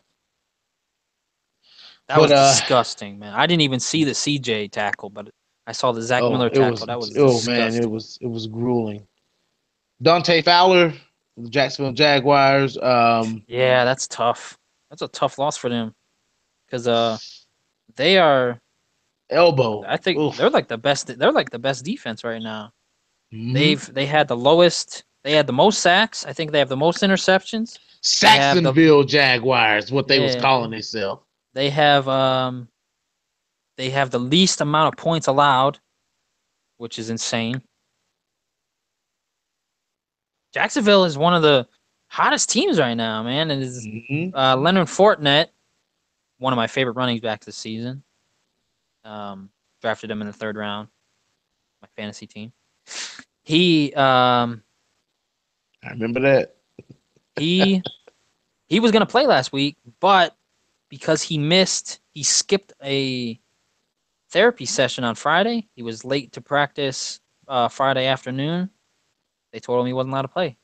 That But was disgusting, man. I didn't even see the CJ tackle, but I saw the Zach oh, Miller tackle. That was man, disgusting. it was grueling. Dante Fowler, the Jacksonville Jaguars. Yeah, that's tough. That's a tough loss for them because they are. Elbow. I think they're Oof. like the best. They're like the best defense right now. Hmm. They had the lowest. They had the most sacks. I think they have the most interceptions. They have the Saxonville Jaguars, what they was yeah. calling themselves. They have they have the least amount of points allowed, which is insane. Jacksonville is one of the hottest teams right now, man. It is Hmm. Leonard Fournette, one of my favorite running backs this season. Um, Drafted him in the third round, my fantasy team. He I remember that. he he was gonna play last week, but because he skipped a therapy session on Friday. He was late to practice Friday afternoon. They told him he wasn't allowed to play.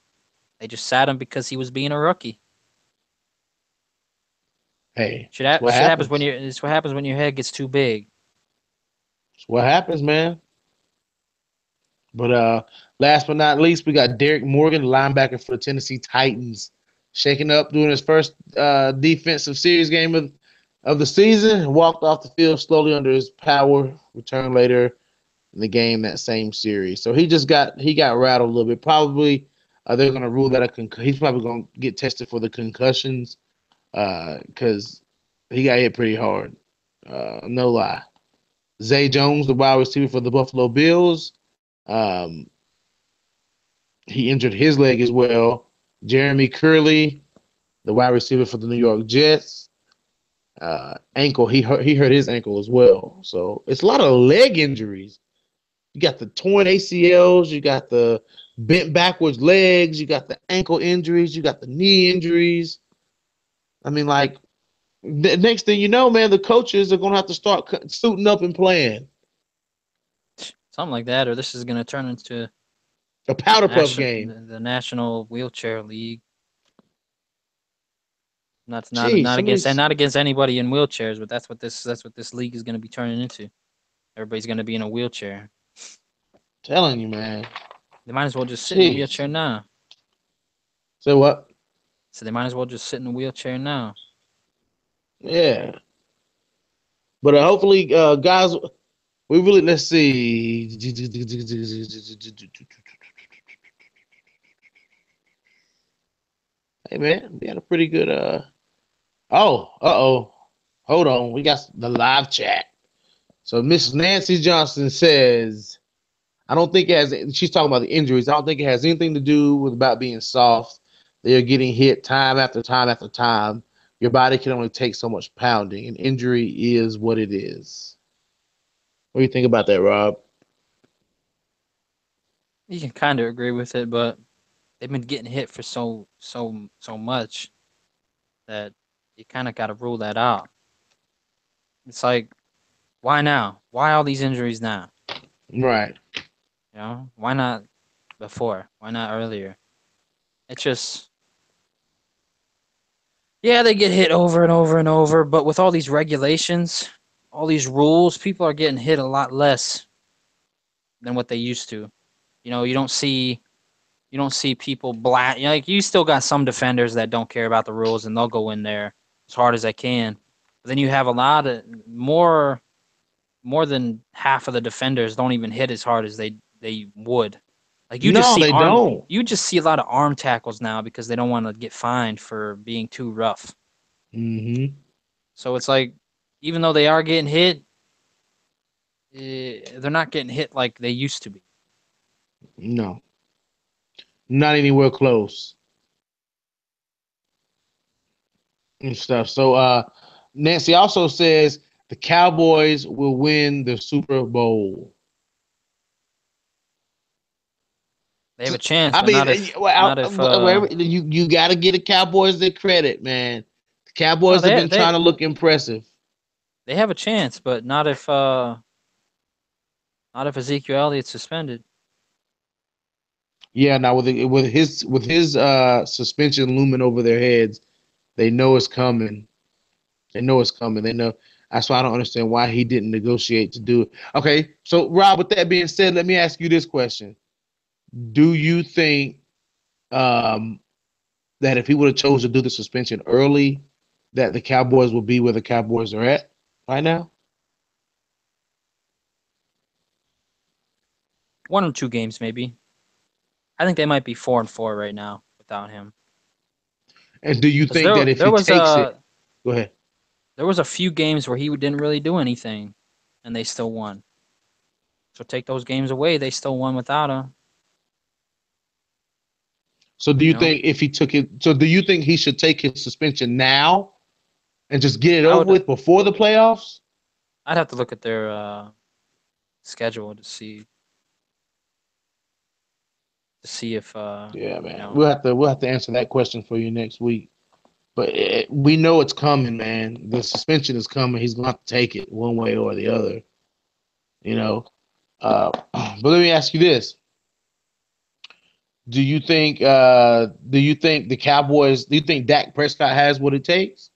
They just sat him because he was being a rookie. Hey, that's what Shit happens when happens. you. It's what happens when your head gets too big. That's what happens, man. But last but not least, we got Derek Morgan, linebacker for the Tennessee Titans, shaking up doing his first defensive series game of the season. Walked off the field slowly under his power. Returned later in the game that same series. So he got rattled a little bit. Probably they're gonna rule that he's probably gonna get tested for the concussions because he got hit pretty hard. No lie. Zay Jones, the wide receiver for the Buffalo Bills. Um, he injured his leg as well. Jeremy Curley, the wide receiver for the New York Jets, ankle. He hurt his ankle as well. So it's a lot of leg injuries. You got the torn ACLs, you got the bent backwards legs, you got the ankle injuries, you got the knee injuries. I mean, like the next thing you know, man, the coaches are gonna have to start suiting up and playing Something like that, or this is going to turn into a powder puff game. the National Wheelchair League. Jeez, somebody's Not against anybody in wheelchairs, but that's what this league is going to be turning into. Everybody's going to be in a wheelchair. telling you, man. They might as well just sit in a Jeez. wheelchair now. So what? So they might as well just sit in a wheelchair now. Yeah. But hopefully, guys, we really let's see. Hey man, we had a pretty good oh. Hold on. We got the live chat. So Miss Nancy Johnson says, I don't think it has she's talking about the injuries. I don't think it has anything to do with about being soft. They are getting hit time after time after time. Your body can only take so much pounding. An injury is what it is. What do you think about that, Rob? You can kind of agree with it, but they've been getting hit for so much that you kind of got to rule that out. It's like, why now? Why all these injuries now? Right. You know, why not before? Why not earlier? It's just, yeah, they get hit over and over and over, but with all these regulations, all these rules, people are getting hit a lot less than what they used to. You know, you don't see people like you still got some defenders that don't care about the rules and they'll go in there as hard as they can. But then you have a lot of more than half of the defenders don't even hit as hard as they would. Like No, they don't. you just see a lot of arm tackles now because they don't want to get fined for being too rough. Hmm. So it's like even though they are getting hit, they're not getting hit like they used to be. No, not anywhere close and stuff. So Nancy also says the Cowboys will win the Super Bowl. They have a chance, I but mean, not if you got to get the Cowboys their credit, man. The no Cowboys have they been trying they to look impressive. they have a chance, but not if Ezekiel Elliott's suspended. Yeah, now with his suspension looming over their heads, they know it's coming. They know it's coming. They know. That's why I don't understand why he didn't negotiate to do it. Okay, so Rob, with that being said, let me ask you this question: do you think um, that if he would have chose to do the suspension early, that the Cowboys will be where the Cowboys are at right now? 1 or 2 games maybe. I think they might be 4-4 right now without him. And do you Because think that if he takes it, go ahead? there was a few games where he didn't really do anything, and they still won. So take those games away, they still won without him. So do You you know, think if he took it? So do you think he should take his suspension now and just get it I over would. with before the playoffs? I'd have to look at their schedule to see if Yeah, you man. know. We'll have to answer that question for you next week. But we know it's coming, man. The suspension is coming. He's going to have to take it one way or the other. You know. But let me ask you this: Do you think the Cowboys? Do you think Dak Prescott has what it takes?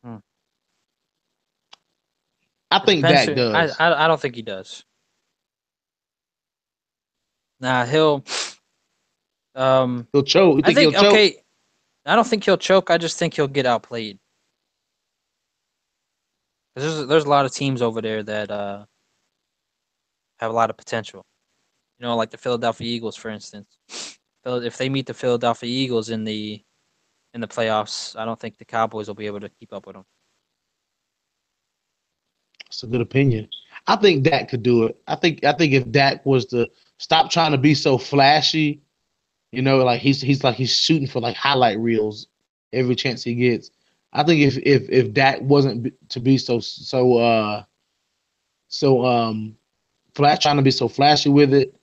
Hmm. I It think depends. Dak I, does. I I don't think he does. Nah, he'll. Um, He'll choke. You I think he'll think choke? okay. I don't think he'll choke. I just think he'll get outplayed. 'Cause there's a lot of teams over there that have a lot of potential. You know, like the Philadelphia Eagles, for instance. If they meet the Philadelphia Eagles in the playoffs, I don't think the Cowboys will be able to keep up with them. That's a good opinion. I think Dak could do it. I think if Dak was to stop trying to be so flashy, like he's shooting for like highlight reels every chance he gets. I think if Dak wasn't to be so flash trying to be so flashy with it,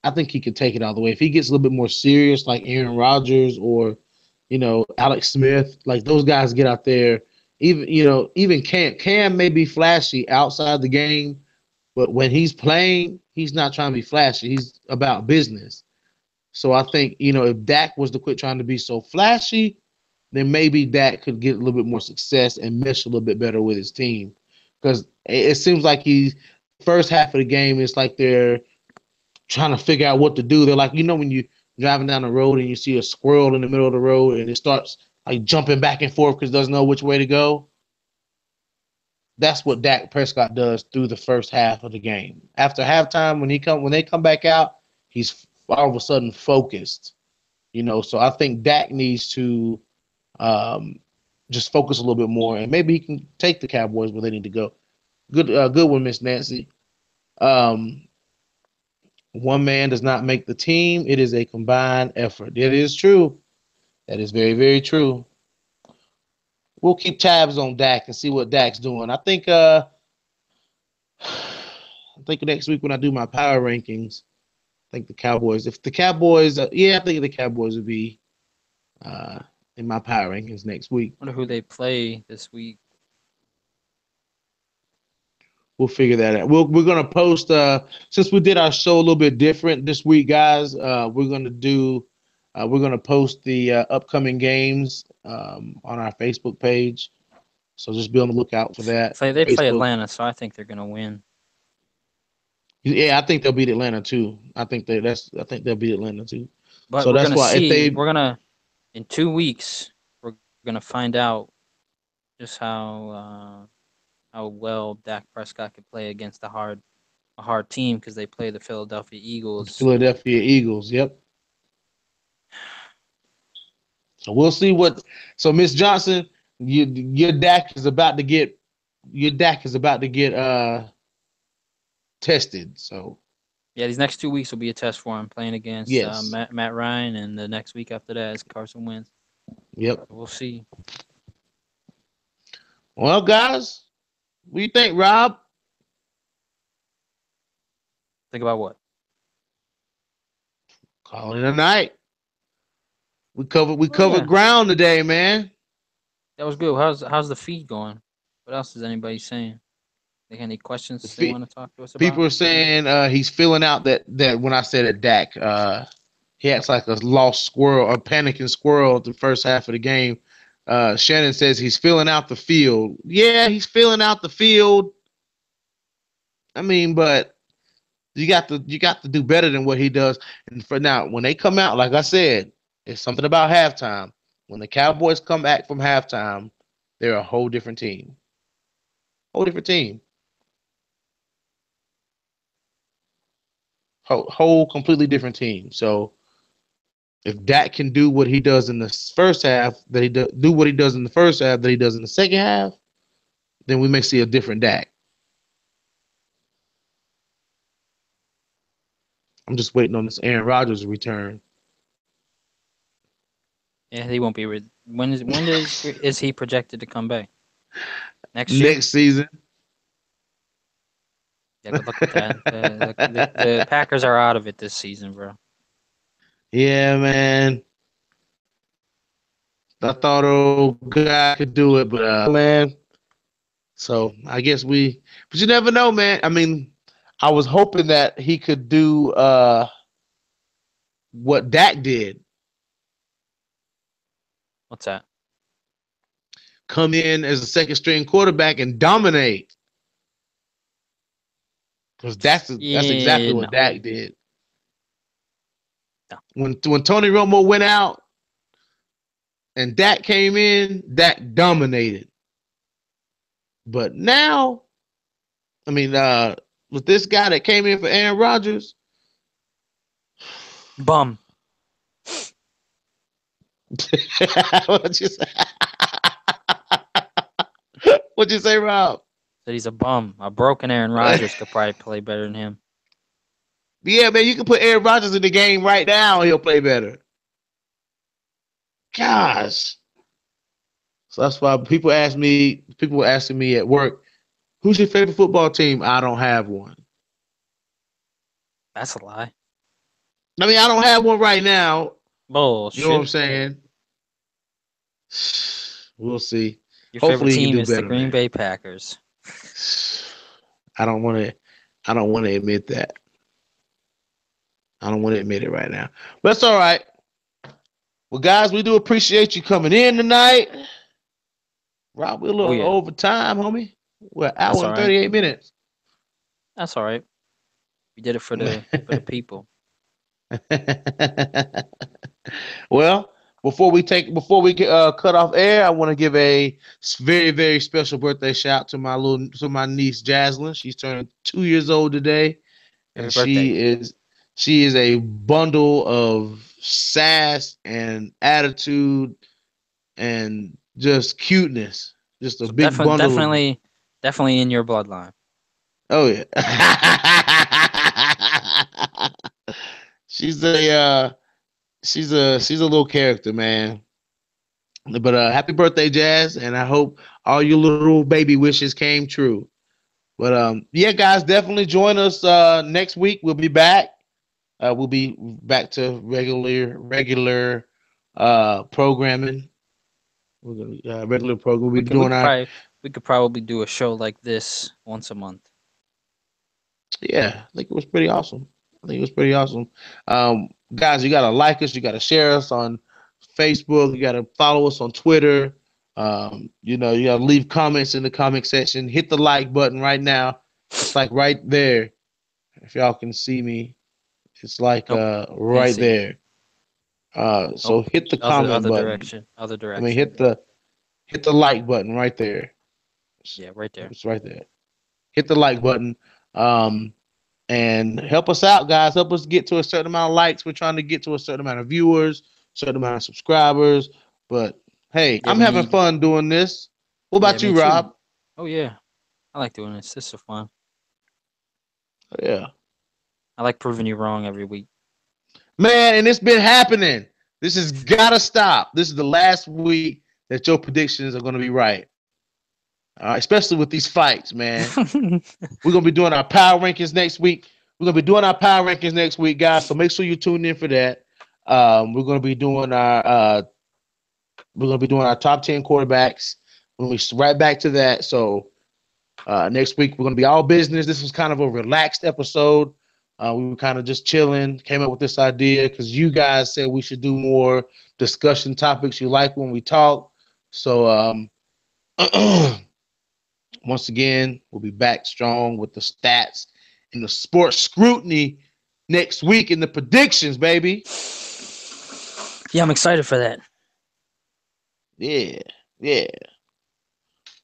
I think he could take it all the way. If he gets a little bit more serious, like Aaron Rodgers or Alex Smith, like those guys get out there. Even Cam may be flashy outside the game, but when he's playing, he's not trying to be flashy. He's about business. So I think if Dak was to quit trying to be so flashy, then maybe Dak could get a little bit more success and mesh a little bit better with his team. Because it seems like he's the first half of the game. It's like they're trying to figure out what to do. They're like, when you driving down the road and you see a squirrel in the middle of the road and it starts like jumping back and forth because it doesn't know which way to go. That's what Dak Prescott does through the first half of the game. After halftime, when they come back out, he's all of a sudden focused. So I think Dak needs to um, just focus a little bit more, and maybe he can take the Cowboys where they need to go. Good one, Miss Nancy. Um, One man does not make the team. It is a combined effort. It is true. That is very, very true. We'll keep tabs on Dak and see what Dak's doing. I think next week when I do my power rankings, I think the Cowboys. If the Cowboys, yeah, I think the Cowboys would be uh, in my power rankings next week. Wonder who they play this week. We'll figure that out. We're gonna post since we did our show a little bit different this week, guys. We're gonna post the upcoming games on our Facebook page. So just be on the lookout for that. They play Facebook. Atlanta, so I think they're gonna win. Yeah, I think they'll beat Atlanta too. I think they'll beat Atlanta too. But So we're that's gonna why if see. they We're gonna in 2 weeks. We're gonna find out just how well Dak Prescott can play against a hard team because they play the Philadelphia Eagles. Philadelphia Eagles, yep. So we'll see what. So Miss Johnson, your Dak is about to get tested. So Yeah, these next 2 weeks will be a test for him playing against yes, Matt Ryan, and the next week after that is Carson Wentz. yep. We'll see. Well, guys, what do you think, Rob? Think about what? Calling it a night. We Oh covered yeah, ground today, man. that was good. How's the feed going? What else is anybody saying? They got any The questions they fe- want to talk to us People about? are saying he's filling out that when I said at Dak, he acts like a lost squirrel, a panicking squirrel at the first half of the game. Shannon says he's filling out the field. Yeah, he's filling out the field. I mean, but you got to do better than what he does. And for now, when they come out, like I said, it's something about halftime. When the Cowboys come back from halftime, they're a whole different team. Whole different team. Whole completely different team. So if Dak can do what he does in the first half, that do what he does in the first half, that he does in the second half, then we may see a different Dak. I'm just waiting on this Aaron Rodgers return Yeah, he won't be. When is he projected to come back? Next year? next season. Yeah, good luck with that. The Packers are out of it this season, bro. Yeah, man. I thought old guy could do it, but man. So I guess but you never know, man. I mean, I was hoping that he could do what Dak did, What's that? come in as a second string quarterback and dominate, because that's Yeah, exactly what no, Dak did. no. When Tony Romo went out and Dak came in, Dak dominated. But now, I mean, with this guy that came in for Aaron Rodgers, Bum. what you say? What you say, Rob? Said he's a bum. A broken Aaron Rodgers could probably play better than him. Yeah, man, you can put Aaron Rodgers in the game right now, and he'll play better. Gosh. So that's why people asking me at work, who's your favorite football team? I don't have one. That's a lie. I mean, I don't have one right now. You know what I'm Bullshit. saying? We'll see. Your favorite Hopefully he can team do is the better, Green man. Bay Packers. I don't want to. I don't want to admit that. I don't want to admit it right now. But that's all right. Well, guys, we do appreciate you coming in tonight. Rob, we're a Oh little yeah, over time, homie. We're an that's hour all and right. 38 minutes. That's all right. We did it for the people. Well, before we cut off air, I want to give a very very special birthday shout to my niece Jaslyn. She's turning 2 years old today, Happy and birthday. she is a bundle of sass and attitude and just cuteness. Just a So big definitely, bundle of definitely, definitely in your bloodline. oh yeah. she's a she's a little character, man. But happy birthday, Jazz, and I hope all your little baby wishes came true. But yeah, guys, definitely join us next week. We'll be back. We'll be back to regular programming. We're gonna regular program. We'll We be could we doing could our probably we could probably do a show like this once a month. yeah. I think it was pretty awesome. I think it was pretty awesome. Guys, you gotta like us. You gotta share us on Facebook. You gotta follow us on Twitter. You gotta leave comments in the comment section. Hit the like button right now. It's like right there. If y'all can see me, it's like Nope, can't right see you. there. So Nope, hit the other comment other button. direction, other I mean, direction. hit the like button right there. Yeah, right there. It's right there. Hit the like button. Um, and help us out, guys. Help us get to a certain amount of likes. We're trying to get to a certain amount of viewers, certain amount of subscribers. But Hey, Yeah, I'm we having need. fun doing this. What Yeah, about me you, too. Rob? Oh yeah, I like doing this. This is fun. Yeah. I like proving you wrong every week. Man, and it's been happening. This has got to stop. This is the last week that your predictions are going to be right. Especially with these fights, man. We're going to be doing our power rankings next week. We're going to be doing our power rankings next week, guys. So make sure you tune in for that. We're going to be doing our top 10 quarterbacks. We'll be right back to that. So next week we're going to be all business. This was kind of a relaxed episode. We were kind of just chilling. Came up with this idea because you guys said we should do more discussion topics you like when we talk. So once again, we'll be back strong with the stats and the sports scrutiny next week in the predictions, baby. Yeah, I'm excited for that. Yeah, yeah.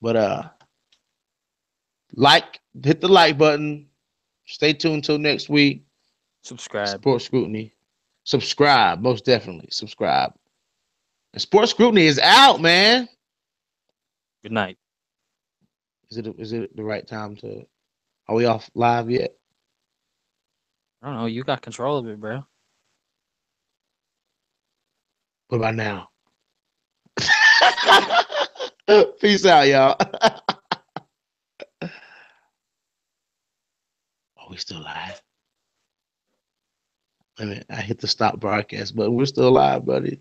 But hit the like button. Stay tuned till next week. Subscribe. Sports scrutiny. Subscribe, most definitely. Subscribe. And sports scrutiny is out, man. Good night. Is it the right time to? Are we off live yet? I don't know. You got control of it, bro. What about now? Peace out, y'all. Oh, we still live. Wait a minute, I hit the stop broadcast, but we're still live, buddy.